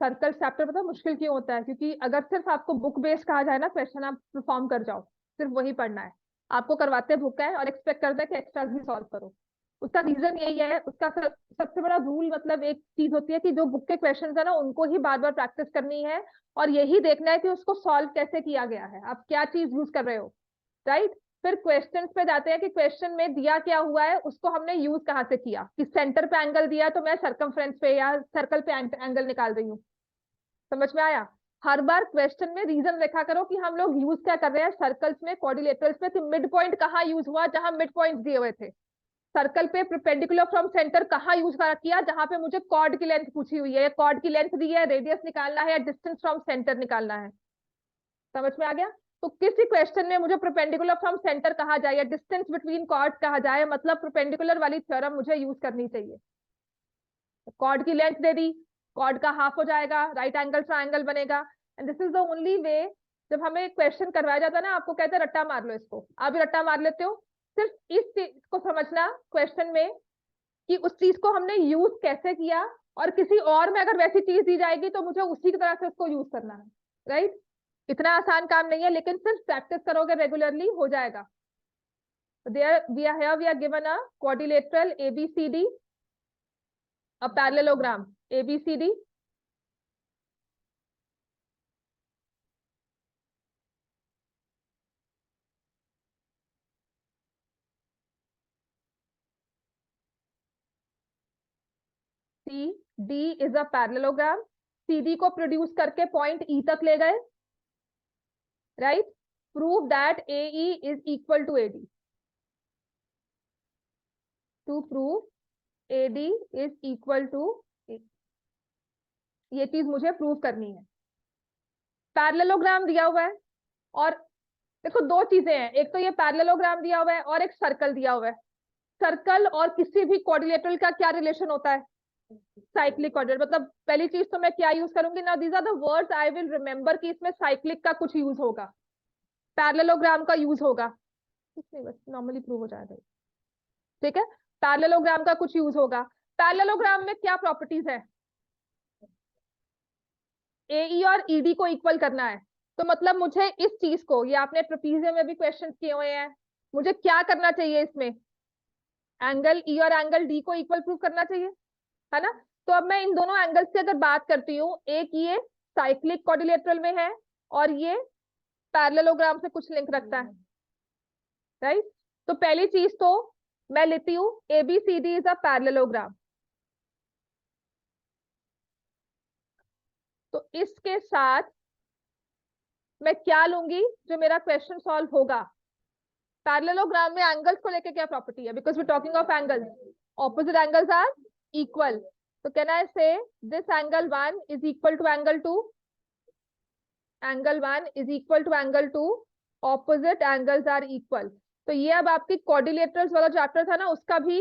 [SPEAKER 1] सर्कल चैप्टर पता है मुश्किल क्यों होता है, क्योंकि अगर सिर्फ आपको बुक बेस्ड कहा जाए ना क्वेश्चन, आप परफॉर्म कर जाओ, सिर्फ वही पढ़ना है, आपको करवाते बुक है और एक्सपेक्ट करते हैं कि एक्स्ट्रा भी सॉल्व करो। उसका रीजन यही है, उसका सबसे बड़ा रूल, मतलब एक चीज होती है कि जो बुक के क्वेश्चन है ना उनको ही बार बार प्रैक्टिस करनी है, और यही देखना है कि उसको सॉल्व कैसे किया गया है, आप क्या चीज यूज कर रहे हो, राइट। फिर क्वेश्चंस पे जाते हैं कि क्वेश्चन में दिया क्या हुआ है, उसको हमने यूज कहाँ से किया, कि सेंटर पे एंगल दिया तो मैं सर्कमफ्रेंस पे या सर्कल पे एंगल निकाल रही हूँ। समझ में आया। हर बार क्वेश्चन में रीजन लिखा करो कि हम लोग यूज क्या कर रहे हैं सर्कल्स में, क्वाड्रिलेटरल्स में, कि मिड पॉइंट कहाँ यूज हुआ, जहां मिड पॉइंट दिए हुए थे। सर्कल पे परपेंडिकुलर फ्रॉम सेंटर कहाँ यूज किया, जहां पे मुझे कॉर्ड की लेंथ पूछी हुई है, कॉर्ड की लेंथ दी है, रेडियस निकालना है या डिस्टेंस फ्रॉम सेंटर निकालना है। समझ में आ गया। तो किसी क्वेश्चन में मुझे परपेंडिकुलर फ्रॉम सेंटर कहा जाए या डिस्टेंस बिटवीन कॉर्ड कहा जाए, मतलब परपेंडिकुलर वाली थ्योरम मुझे यूज करनी चाहिए। कॉर्ड की लेंथ दे दी, कॉर्ड का हाफ हो जाएगा, राइट एंगल ट्राइंगल बनेगा। And this is the only way. जब हमें क्वेश्चन करवाया जाता है ना, आपको कहते हैं रट्टा मार लो इसको, आप भी रट्टा मार लेते हो। सिर्फ इस चीज को समझना क्वेश्चन में कि उस चीज को हमने यूज कैसे किया, और किसी और में अगर वैसी चीज दी जाएगी तो मुझे उसी की तरह से उसको यूज करना है, राइट। इतना आसान काम नहीं है, लेकिन सिर्फ प्रैक्टिस करोगे रेगुलरली हो जाएगा। There we are given a quadrilateral ABCD, a parallelogram ABCD, C D is a parallelogram. CD को प्रोड्यूस करके पॉइंट E तक ले गए, right. Prove that AE is equal to AD। To prove AD is equal to, ये चीज मुझे prove करनी है। पैरेललोग्राम दिया हुआ है, और देखो दो चीजें हैं, एक तो ये पैरेललोग्राम दिया हुआ है और एक सर्कल दिया हुआ है। सर्कल और किसी भी क्वाड्रिलेटरल का क्या रिलेशन होता है, साइक्लिक क्वाड्रेट। मतलब पहली चीज तो मैं क्या यूज करूंगी ना, these are the words I will remember, कि इसमें साइक्लिक का कुछ यूज होगा, पैरेललोग्राम का यूज होगा, कुछ नहीं बस नॉर्मली प्रूव हो जाएगा, ठीक है। पैरेललोग्राम का कुछ यूज होगा। पैरेललोग्राम में क्या प्रॉपर्टीज है, AE और ED को इक्वल करना है। तो मतलब मुझे इस चीज को, ये आपने ट्रेपीजियम में भी क्वेश्चन किए हुए हैं, मुझे क्या करना चाहिए इसमें, एंगल E और एंगल D को इक्वल प्रूव करना चाहिए, है ना। तो अब मैं इन दोनों एंगल्स की अगर बात करती हूँ, एक ये साइक्लिक क्वाड्रिलेटरल में है और ये पैरेललोग्राम से कुछ लिंक रखता है, राइट। तो पहली चीज तो मैं लेती हूँ ABCD इज अ पैरेललोग्राम। तो इसके साथ मैं क्या लूंगी जो मेरा क्वेश्चन सॉल्व होगा? पैरेललोग्राम में एंगल्स को लेके क्या प्रॉपर्टी है? Because we talking of angles, opposite angles are equal. तो can I say this angle 1 is equal to angle 2, angle 1 is equal to angle 2, opposite angles are equal. तो ये अब आपकी क्वाड्रिलेटरल्स वाला चैप्टर था ना, उसका भी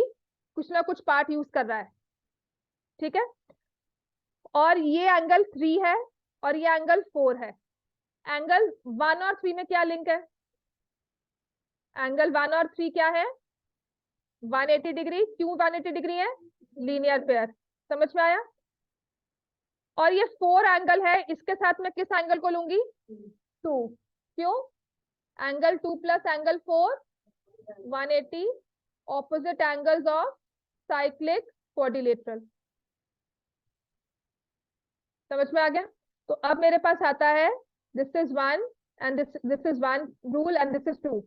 [SPEAKER 1] कुछ ना कुछ पार्ट यूज कर रहा है, ठीक है। और ये एंगल 3 है और ये एंगल 4 है। एंगल 1 और 3 में क्या लिंक है? एंगल 1 और 3 क्या है? 180 डिग्री। क्यों 180 डिग्री है? Linear pair. समझ में आया? और ये 4 एंगल है, इसके साथ मैं किस एंगल को लूंगी? 2। क्यों? Angle 2 plus angle 4 180, opposite angles of cyclic quadrilateral. समझ में आ गया? तो अब मेरे पास आता है this is 1 and this is 1 rule and this is 2।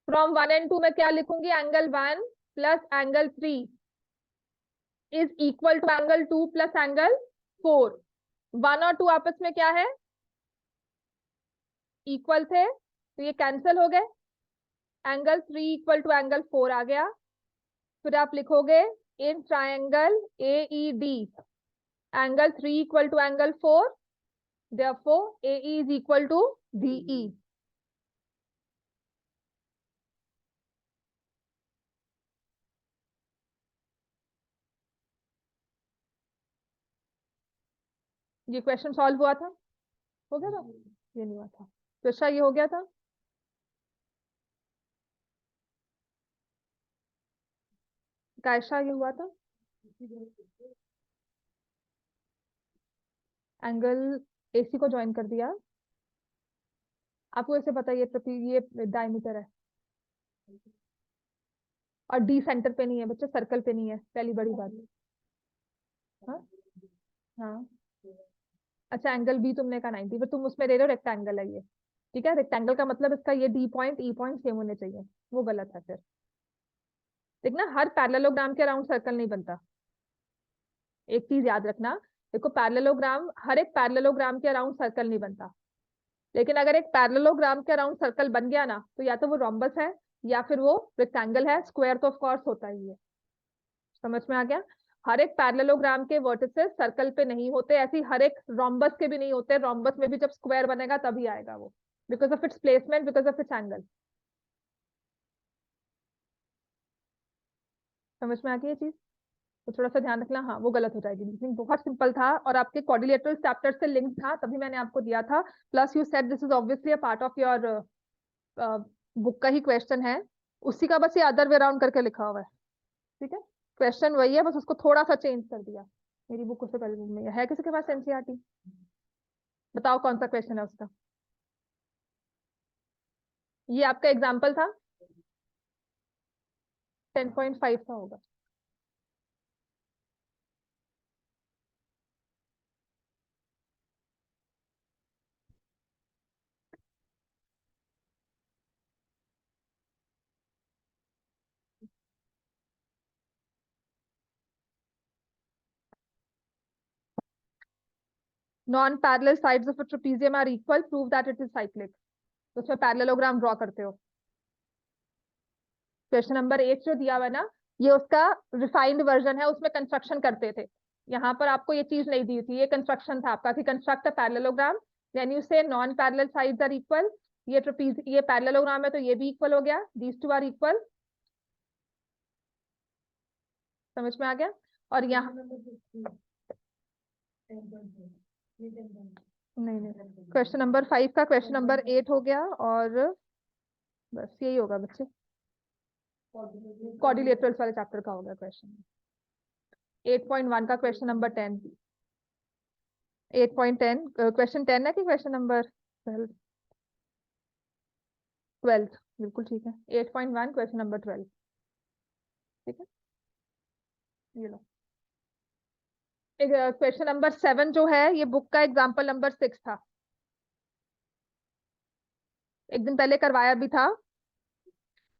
[SPEAKER 1] From 1 and 2 मैं क्या लिखूंगी? Angle 1 plus angle 3 is equal to angle 2 plus angle 4। 1 और 2 आपस में क्या है? इक्वल थे, तो ये कैंसिल हो गए। एंगल 3 इक्वल टू एंगल 4 आ गया। फिर आप लिखोगे in triangle AED angle 3 equal to angle 4, therefore AE is equal to DE। ये क्वेश्चन सॉल्व हुआ था? हो गया था? ये नहीं हुआ था तो अच्छा ये हो गया था। कायशा ये हुआ था। एंगल AC को ज्वाइन कर दिया। आपको ऐसे पता है ये डायमीटर है और D सेंटर पे नहीं है बच्चे, सर्कल पे नहीं है, पहली बड़ी बात। हाँ हाँ। अच्छा एंगल B तुमने कहा 90, पर तुम उसमें दे रहे हो रेक्टेंगल है ये, ठीक है। रेक्टेंगल का मतलब इसका ये D point E point same होने चाहिए, वो गलत है फिर। देखना हर पैरेललोग्राम के अराउंड सर्कल नहीं बनता, एक चीज याद रखना। देखो पैरेललोग्राम, हर एक पैरेललोग्राम के अराउंड सर्कल नहीं बनता, लेकिन अगर एक पैरेललोग्राम के अराउंड सर्कल बन गया ना, तो या तो वो रोम्बस है या फिर वो रेक्टेंगल है। स्क्वायर तो ऑफ कोर्स होता ही है। समझ में आ गया? हर एक पैरेललोग्राम के वर्टिसेस सर्कल पे नहीं होते, ऐसे ही हर एक रोम्बस के भी नहीं होते। रोम्बस में भी जब स्क्वायर बनेगा तभी आएगा वो, because of its placement, because of its angle. समझ में आ गई ये चीज? तो थोड़ा सा ध्यान रखना, हाँ वो गलत हो जाएगी। लेकिन बहुत सिंपल था और आपके क्वाड्रिलेटरल चैप्टर से लिंक था, तभी मैंने आपको दिया था। Plus you said this is obviously a part of your book का ही क्वेश्चन है, उसी का बस ये अदर वे अराउंड करके लिखा हुआ है, ठीक है। क्वेश्चन वही है, बस उसको थोड़ा सा चेंज कर दिया। मेरी बुक उससे पहले में है किसी के पास एनसीईआरटी? बताओ कौन सा क्वेश्चन है उसका। ये आपका एग्जाम्पल था, 10.5 का होगा। Non parallel sides of a trapezium are equal, prove that it is cyclic. तो उसमें पैरेललोग्राम ड्रॉ करते हो। क्वेश्चन नंबर 8 जो दिया हुआ है ना, ये उसका रिफाइंड वर्जन है, उसमें कंस्ट्रक्शन करते थे। यहाँ पर आपको ये चीज नहीं दी थी, ये कंस्ट्रक्शन था आपका कि construct a parallelogram, then you say non parallel sides are equal. ये ट्रेपीज, ये पैरेललोग्राम है तो ये भी इक्वल हो गया, दीज टू आर इक्वल। समझ में आ गया? और यहाँ नहीं नहीं, क्वेश्चन नंबर 5 का क्वेश्चन नंबर 8 हो गया, और बस यही होगा बच्चे, कोऑर्डिनेटर्स वाले चैप्टर का होगा क्वेश्चन। 8.1 का क्वेश्चन नंबर 10, 8.10 क्वेश्चन 10 है कि क्वेश्चन नंबर 12? 12 बिल्कुल ठीक है। 8.1 क्वेश्चन नंबर 12, ठीक है। ये लो, क्वेश्चन नंबर 7 जो है ये बुक का एग्जाम्पल नंबर 6 था, एक दिन पहले करवाया भी था।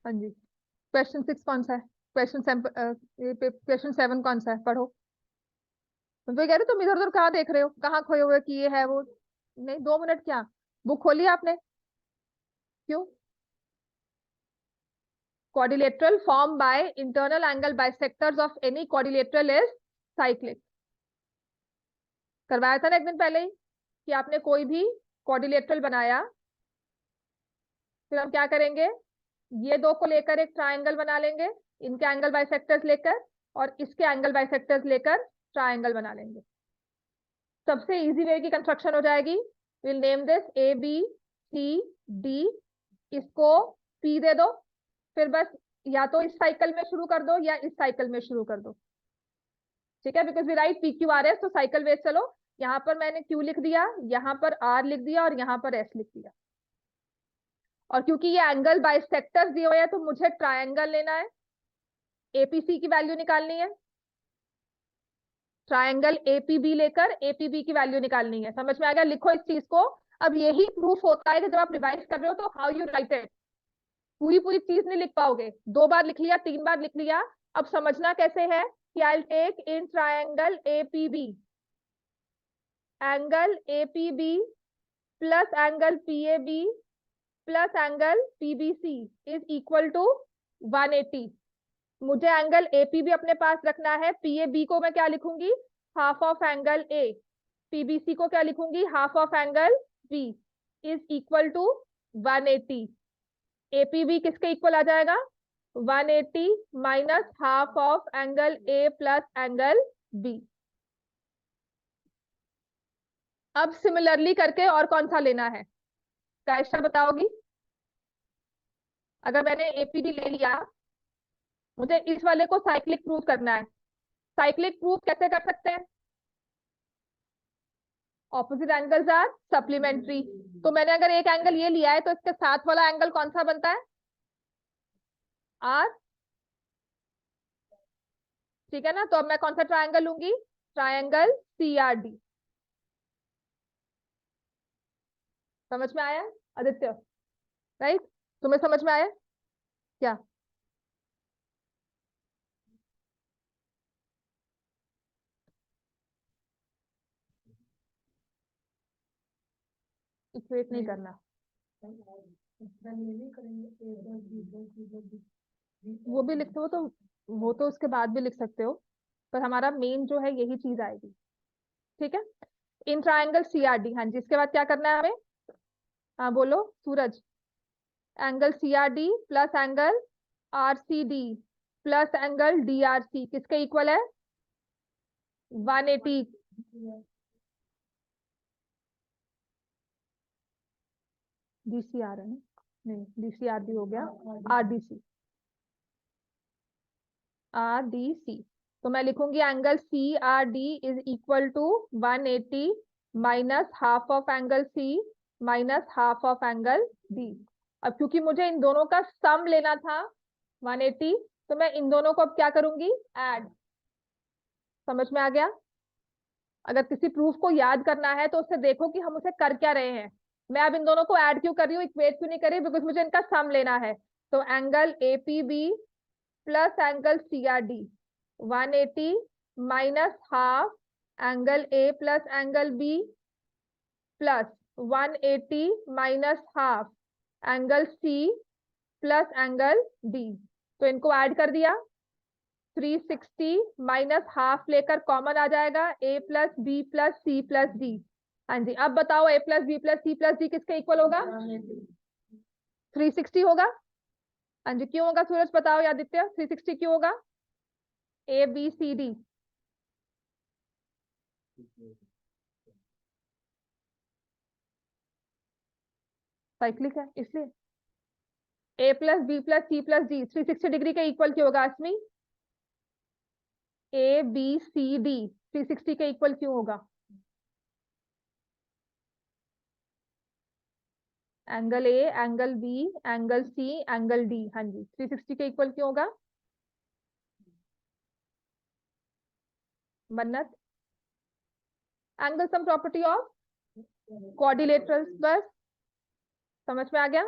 [SPEAKER 1] हाँ जी, क्वेश्चन 6 कौन सा है? क्वेश्चन 7 कौन सा है, पढ़ो। तुम तो कह रहे तुम इधर उधर कहाँ देख रहे हो, कहाँ खोए हुए कि ये है वो। नहीं, 2 मिनट क्या, बुक खोली आपने? क्यों? quadrilateral formed by internal angle bisectors of any quadrilateral is cyclic। करवाया था ना एक दिन पहले ही कि आपने कोई भी क्वाड्रिलेटरल बनाया, फिर हम क्या करेंगे, ये दो को लेकर एक ट्रायंगल बना लेंगे, इनके एंगल बाइसेक्टर्स लेकर, और इसके एंगल बाइसेक्टर्स लेकर ट्रायंगल बना लेंगे। सबसे इजी वे की कंस्ट्रक्शन हो जाएगी। Will name this A B C D, इसको पी दे दो, फिर बस या तो इस साइकिल में शुरू कर दो या इस साइकिल में शुरू कर दो। ठीक है, because we write P Q R S, तो साइकिल वेज चलो। यहाँ पर मैंने क्यू लिख दिया, यहाँ पर आर लिख दिया, और यहाँ पर एस लिख दिया। और क्योंकि ये एंगल बाइसेक्टर्स दिए हुए हैं तो मुझे ट्रायंगल लेना है, एपीसी की वैल्यू निकालनी है, ट्रायंगल एपीबी लेकर एपीबी की वैल्यू निकालनी है। समझ में आ गया? लिखो इस चीज को। अब यही प्रूफ होता है कि जब आप रिवाइज कर रहे हो तो हाउ यू राइट इट। पूरी पूरी चीज नहीं लिख पाओगे, 2 बार लिख लिया, 3 बार लिख लिया। अब समझना कैसे है कि I take in triangle APB, angle APB plus angle PAB plus angle PBC is equal to 180। मुझे एंगल एपीबी अपने पास रखना है, पीएबी को मैं क्या लिखूंगी, half of angle A, PBC को क्या लिखूंगी, half of angle B, is equal to 180। APB किसके इक्वल आ जाएगा, 180 minus half of angle A plus angle B. अब सिमिलरली करके और कौन सा लेना है, कायशा बताओगी? अगर मैंने एपीडी ले लिया, मुझे इस वाले को साइक्लिक प्रूव करना है। साइक्लिक प्रूव कैसे कर सकते हैं, ऑपोजिट एंगल्स आर सप्लीमेंट्री। तो मैंने अगर एक एंगल ये लिया है तो इसके साथ वाला एंगल कौन सा बनता है, आर। ठीक है ना, तो अब मैं कौन सा ट्रायंगल लूंगी, ट्रायंगल सीआरडी। समझ में आया आदित्य? राइट, तुम्हें समझ में आया क्या? इक्वेट नहीं करना, वो भी लिखते हो तो वो तो उसके बाद भी लिख सकते हो, पर हमारा मेन जो है यही चीज आएगी। ठीक है, इन ट्रायंगल सीआरडी। हाँ जी, इसके बाद क्या करना है हमें? हाँ बोलो Suraj. Angle CRD plus angle RCD plus angle DRC किसके इक्वल है, 180। डीसीआर है ना, नहीं डीसीआर भी हो गया, आरडीसी, आरडीसी। तो मैं लिखूंगी angle C R D is equal to 180 minus half of angle C minus half of angle D. अब क्योंकि मुझे इन दोनों का सम लेना था 180, तो मैं इन दोनों को अब क्या करूंगी, ऐड। समझ में आ गया? अगर किसी प्रूफ को याद करना है तो उससे देखो कि हम उसे कर क्या रहे हैं। मैं अब इन दोनों को ऐड क्यों कर रही हूँ, इक्वेट क्यों नहीं कर रही, बिकॉज मुझे इनका सम लेना है। तो angle APB plus angle CRD 180 minus half angle A plus angle B plus 180 minus half angle C plus angle D. तो इनको ऐड कर दिया, 360 माइनस हाफ लेकर कॉमन आ जाएगा, A plus B plus C plus D. हाँ जी, अब बताओ A plus B plus C plus D किसके इक्वल होगा, 360 होगा। हाँ जी, क्यों होगा सूरज बताओ या आदित्य, 360 क्यों होगा, A B C D. Cyclic है इसलिए। A plus B plus C plus D 360 degree के इक्वल क्यों होगा अस्मी, ए बी सी डी 360 के इक्वल क्यों होगा, angle A angle B angle C angle D. हाँ जी, 360 के इक्वल क्यों होगा, Mannat? Angle sum property of quadrilaterals, बस। समझ में आ गया?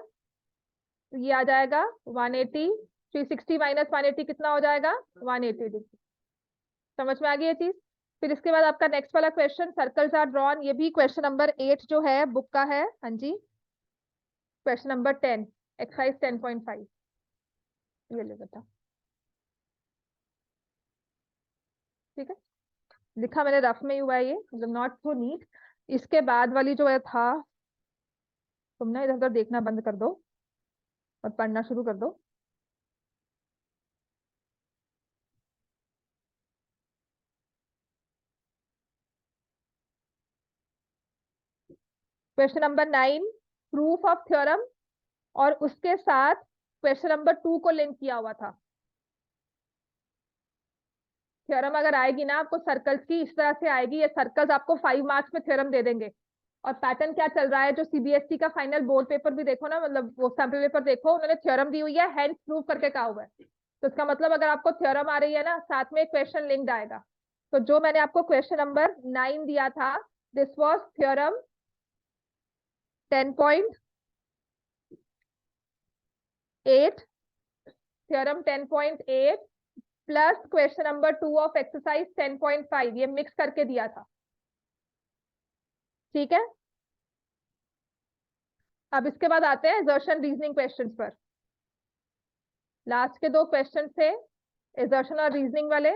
[SPEAKER 1] तो ये आ जाएगा 180 360 माइनस 180 कितना हो जाएगा? 180 डिग्री। समझ में आ गई ये चीज? फिर इसके बाद आपका नेक्स्ट वाला क्वेश्चन, सर्कल्स आर ड्रॉन, ये भी क्वेश्चन नंबर 8 जो है बुक का है। हाँ जी, क्वेश्चन नंबर 10, एक्सरसाइज 10.5। ये ले बेटा, ठीक है, लिखा मैंने रफ में ही हुआ है ये, मतलब नॉट सो नीट। इसके बाद वाली जो है था, तुम ना इधर उधर देखना बंद कर दो और पढ़ना शुरू कर दो। Question number 9, proof of theorem, और उसके साथ क्वेश्चन नंबर 2 को लिंक किया हुआ था। थ्योरम अगर आएगी ना आपको सर्कल्स की, इस तरह से आएगी, ये सर्कल्स आपको 5 मार्क्स में थ्योरम दे देंगे। और पैटर्न क्या चल रहा है, जो सीबीएसई का फाइनल बोर्ड पेपर भी देखो ना, मतलब वो सैंपल पेपर देखो, उन्होंने थ्योरम दी हुई है, हेंस प्रूव करके कहा हुआ है। तो इसका मतलब अगर आपको थ्योरम आ रही है ना, साथ में क्वेश्चन लिंक्ड आएगा। तो जो मैंने आपको क्वेश्चन नंबर 9 दिया था, this was theorem 10.8, theorem 10.8 plus question number 2 of exercise 10.5, ये मिक्स करके दिया था। ठीक है, अब इसके बाद आते हैं एक्सर्शन रीजनिंग क्वेश्चंस पर। लास्ट के 2 क्वेश्चन थे एक्सर्शन और रीजनिंग वाले।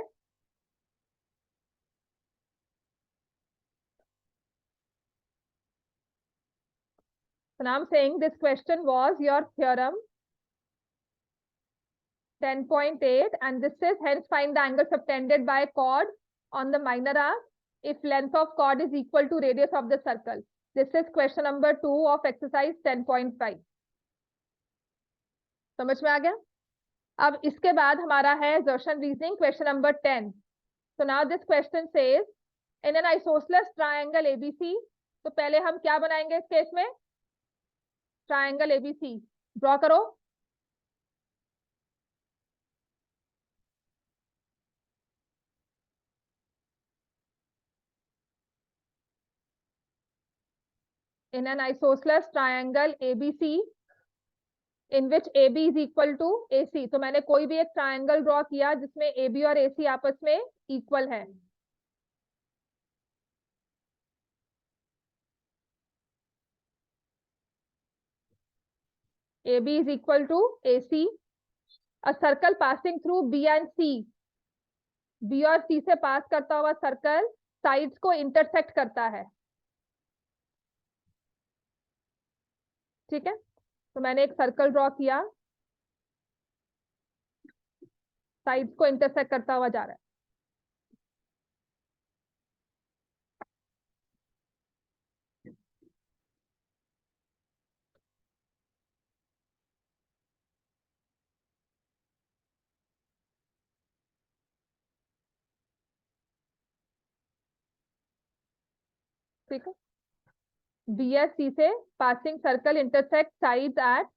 [SPEAKER 1] So now I'm saying this question was your theorem 10.8 and this is hence find the angle subtended by chord on the minor arc if length of chord is equal to radius of the circle. This is question number 2 of exercise 10.5. समझ में आ गया? अब इसके बाद हमारा है exertion reasoning question number 10. So now this question says in an isosceles triangle ABC, तो पहले हम क्या बनाएंगे इस केस में? ट्राइंगल एबीसी ड्रॉ करो। In an isosceles triangle ABC in which AB is equal to AC, तो मैंने कोई भी एक ट्राइंगल ड्रॉ किया जिसमें AB और AC आपस में इक्वल है। AB is equal to AC, a circle passing through B and C, B और C से पास करता हुआ सर्कल साइड्स को इंटरसेक्ट करता है। ठीक है, तो मैंने एक सर्कल ड्रॉ किया, साइड्स को इंटरसेक्ट करता हुआ जा रहा है। ठीक है, B और C से passing circle intersect sides at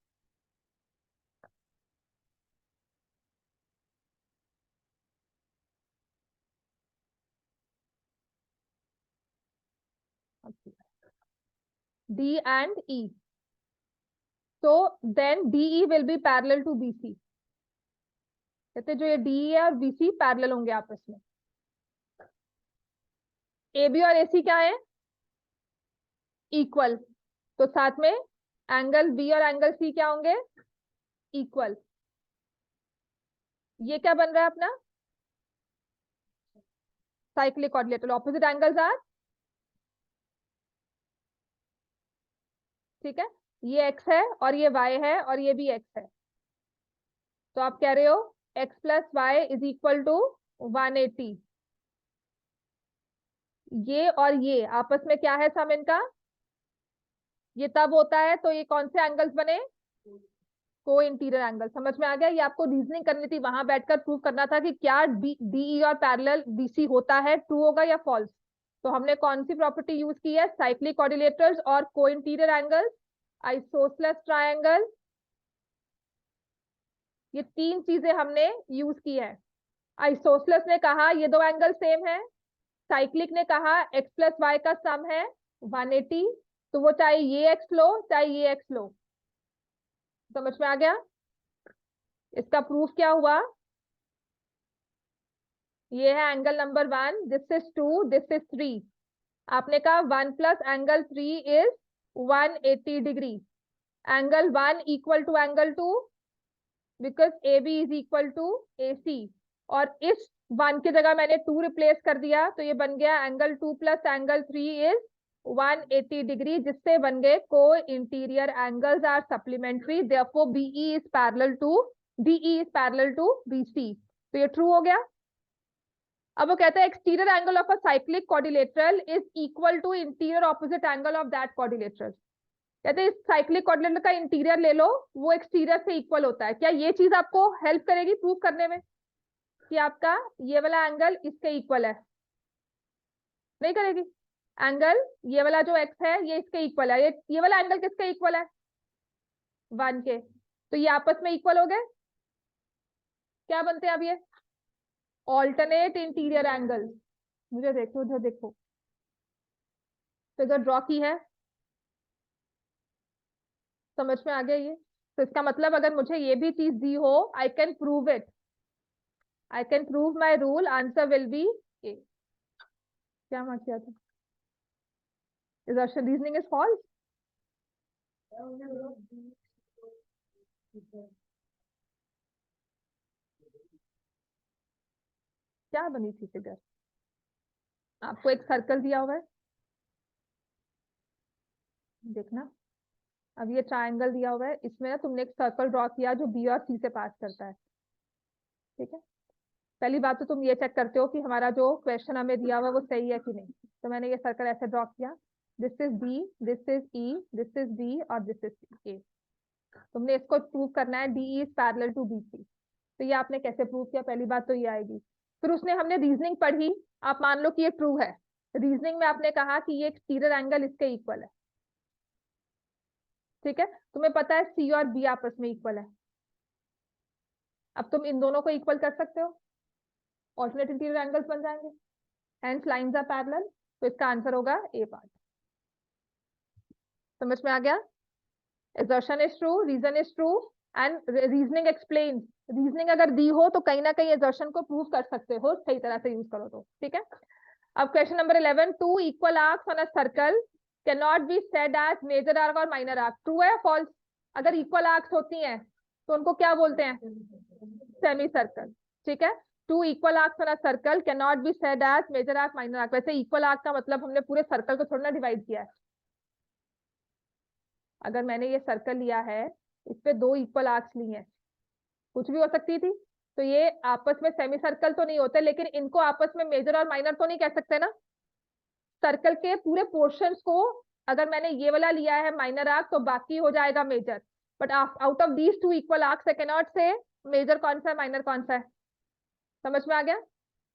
[SPEAKER 1] D and E, so then DE will be parallel to BC। कहते जो ये DE है और BC पैरेलल होंगे आपस में। AB और AC क्या है? इक्वल, तो साथ में एंगल B और एंगल C क्या होंगे? इक्वल। ये क्या बन रहा है अपना? Cyclic quadrilateral, opposite angles are, ठीक है, ये x है और ये y है और ये भी x है, तो आप कह रहे हो x plus Y is equal to 180। ये और ये आपस में क्या है सम इनका? ये तब होता है तो ये कौन से एंगल्स बने? को इंटीरियर एंगल। समझ में आ गया? ये आपको रीजनिंग करनी थी, वहां बैठकर प्रूव करना था कि क्या डीई और पैरेलल बीसी होता है, ट्रू होगा या फॉल्स। तो हमने कौन सी प्रॉपर्टी यूज की है? साइक्लिक क्वाड्रिलेटरल्स और को इंटीरियर एंगल्स, आइसोसेलेस ट्रायंगल, ये 3 चीजें हमने यूज की है। आइसोसेलेस ने कहा ये 2 एंगल सेम है, साइक्लिक ने कहा x प्लस वाई का सम है 180, तो वो चाहे ये x लो चाहे ये x लो। समझ में आ गया? इसका प्रूफ क्या हुआ? ये है angle number 1, this is 2, this is 3। आपने कहा 1 plus angle 3 is 180 degree. Angle 1 equal to angle 2 because A B is equal to A C. और इस 1 की जगह मैंने 2 रिप्लेस कर दिया, तो ये बन गया angle 2 plus angle 3 is 180 degree, जिससे बन गए को interior angles are supplementary, therefore BE is parallel to DE is parallel to BC. तो ये ट्रू हो गया। अब वो कहता है exterior angle of a cyclic quadrilateral is equal to interior opposite angle of that quadrilateral. कहते हैं इस साइक्लिक क्वाड्रिलेटरल का इंटीरियर ले लो, वो एक्सटीरियर से इक्वल होता है। क्या ये चीज आपको हेल्प करेगी प्रूव करने में कि आपका ये वाला एंगल इसके इक्वल है? नहीं करेगी। एंगल ये वाला जो एक्स है ये इसके इक्वल है, ये वाला एंगल किसके इक्वल है? 1 के। तो ये आपस में इक्वल हो गए। क्या बनते हैं अब ये? Alternate interior angle. मुझे देखो, उधर देखो, फिगर ड्रॉ की है, समझ में आ गया ये? तो इसका मतलब अगर मुझे ये भी चीज दी हो, I can prove it, I can prove my rule, answer will be A. क्या मार्क किया था? Reasoning is false. क्या बनी थी फिगर? आपको एक सर्कल दिया हुआ है, देखना। अब ये ट्रायंगल दिया हुआ है, इसमें ना तुमने एक सर्कल ड्रॉ किया जो बी और सी से पास करता है, ठीक है। पहली बात तो तुम ये चेक करते हो कि हमारा जो क्वेश्चन हमें दिया हुआ है वो सही है कि नहीं। तो मैंने ये सर्कल ऐसे ड्रॉ किया, this is B, this is E, this is B और दिस इज ए। तुमने इसको प्रूव करना है D is parallel to B C. तो ये आपने कैसे प्रूव किया? पहली बात तो ये आएगी। फिर उसने हमने रीजनिंग पढ़ी, आप मान लो कि ये ट्रू है। रीजनिंग में आपने कहा कि ये एक्सटीरियर एंगल इसके इक्वल है, ठीक है। तुम्हें पता है सी और बी आपस में इक्वल है। अब तुम इन दोनों को इक्वल कर सकते हो, ऑल्टरनेट इंटीरियर एंगल्स बन जाएंगे, हेंस लाइंस आर पैरेलल। तो इसका आंसर होगा ए पार्ट। समझ में आ गया? assertion is true, reason is true and reasoning explains। Reasoning अगर दी हो तो कहीं ना कहीं assertion को प्रूव कर सकते हो, सही तरह से यूज करो तो, ठीक है। अब question number 11, two equal arcs on a circle can not be said as major arc और माइनर आर्क। ट्रू है फॉल्स? अगर इक्वल आर्क्स होती हैं तो उनको क्या बोलते हैं? सेमी सर्कल, ठीक है। Two equal arcs on a circle can not be said as major arc minor arc. वैसे इक्वल आर्क का मतलब हमने पूरे सर्कल को थोड़ा ना डिवाइड किया है। अगर मैंने ये सर्कल लिया है, इस पे 2 इक्वल आर्क्स ली हैं, कुछ भी हो सकती थी, तो ये आपस में सेमी सर्कल तो नहीं होते, लेकिन इनको आपस में मेजर और माइनर तो नहीं कह सकते ना। सर्कल के पूरे पोर्शंस को अगर मैंने ये वाला लिया है माइनर आर्क, तो बाकी हो जाएगा major. But out of these 2 equal arcs I can not say major कौन सा है माइनर कौन सा है। समझ में आ गया?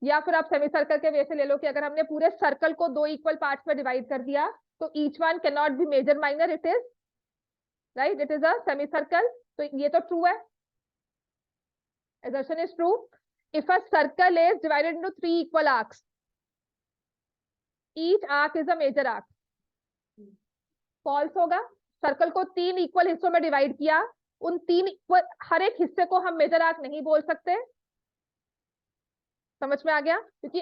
[SPEAKER 1] या फिर आप सेमी सर्कल के वे से ले लो कि अगर हमने पूरे सर्कल को 2 इक्वल पार्ट्स में डिवाइड कर दिया, तो each one can not be major minor, it is right, it is a semi circle. तो ये तो ट्रू है, assertion is true। if a circle is divided into 3 equal arcs, each arc is a major arc। false होगा। Circle को 3 equal हिस्सों में divide किया, उन 3 इक्वल हर एक हिस्से को हम मेजर आर्क नहीं बोल सकते। समझ में आ गया? क्योंकि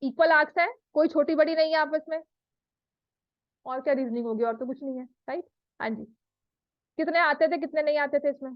[SPEAKER 1] इक्वल आर्क्स है, कोई छोटी बड़ी नहीं है आपस में। और क्या रीजनिंग होगी? और तो कुछ नहीं है, राइट। हाँ जी, कितने आते थे कितने नहीं आते थे इसमें?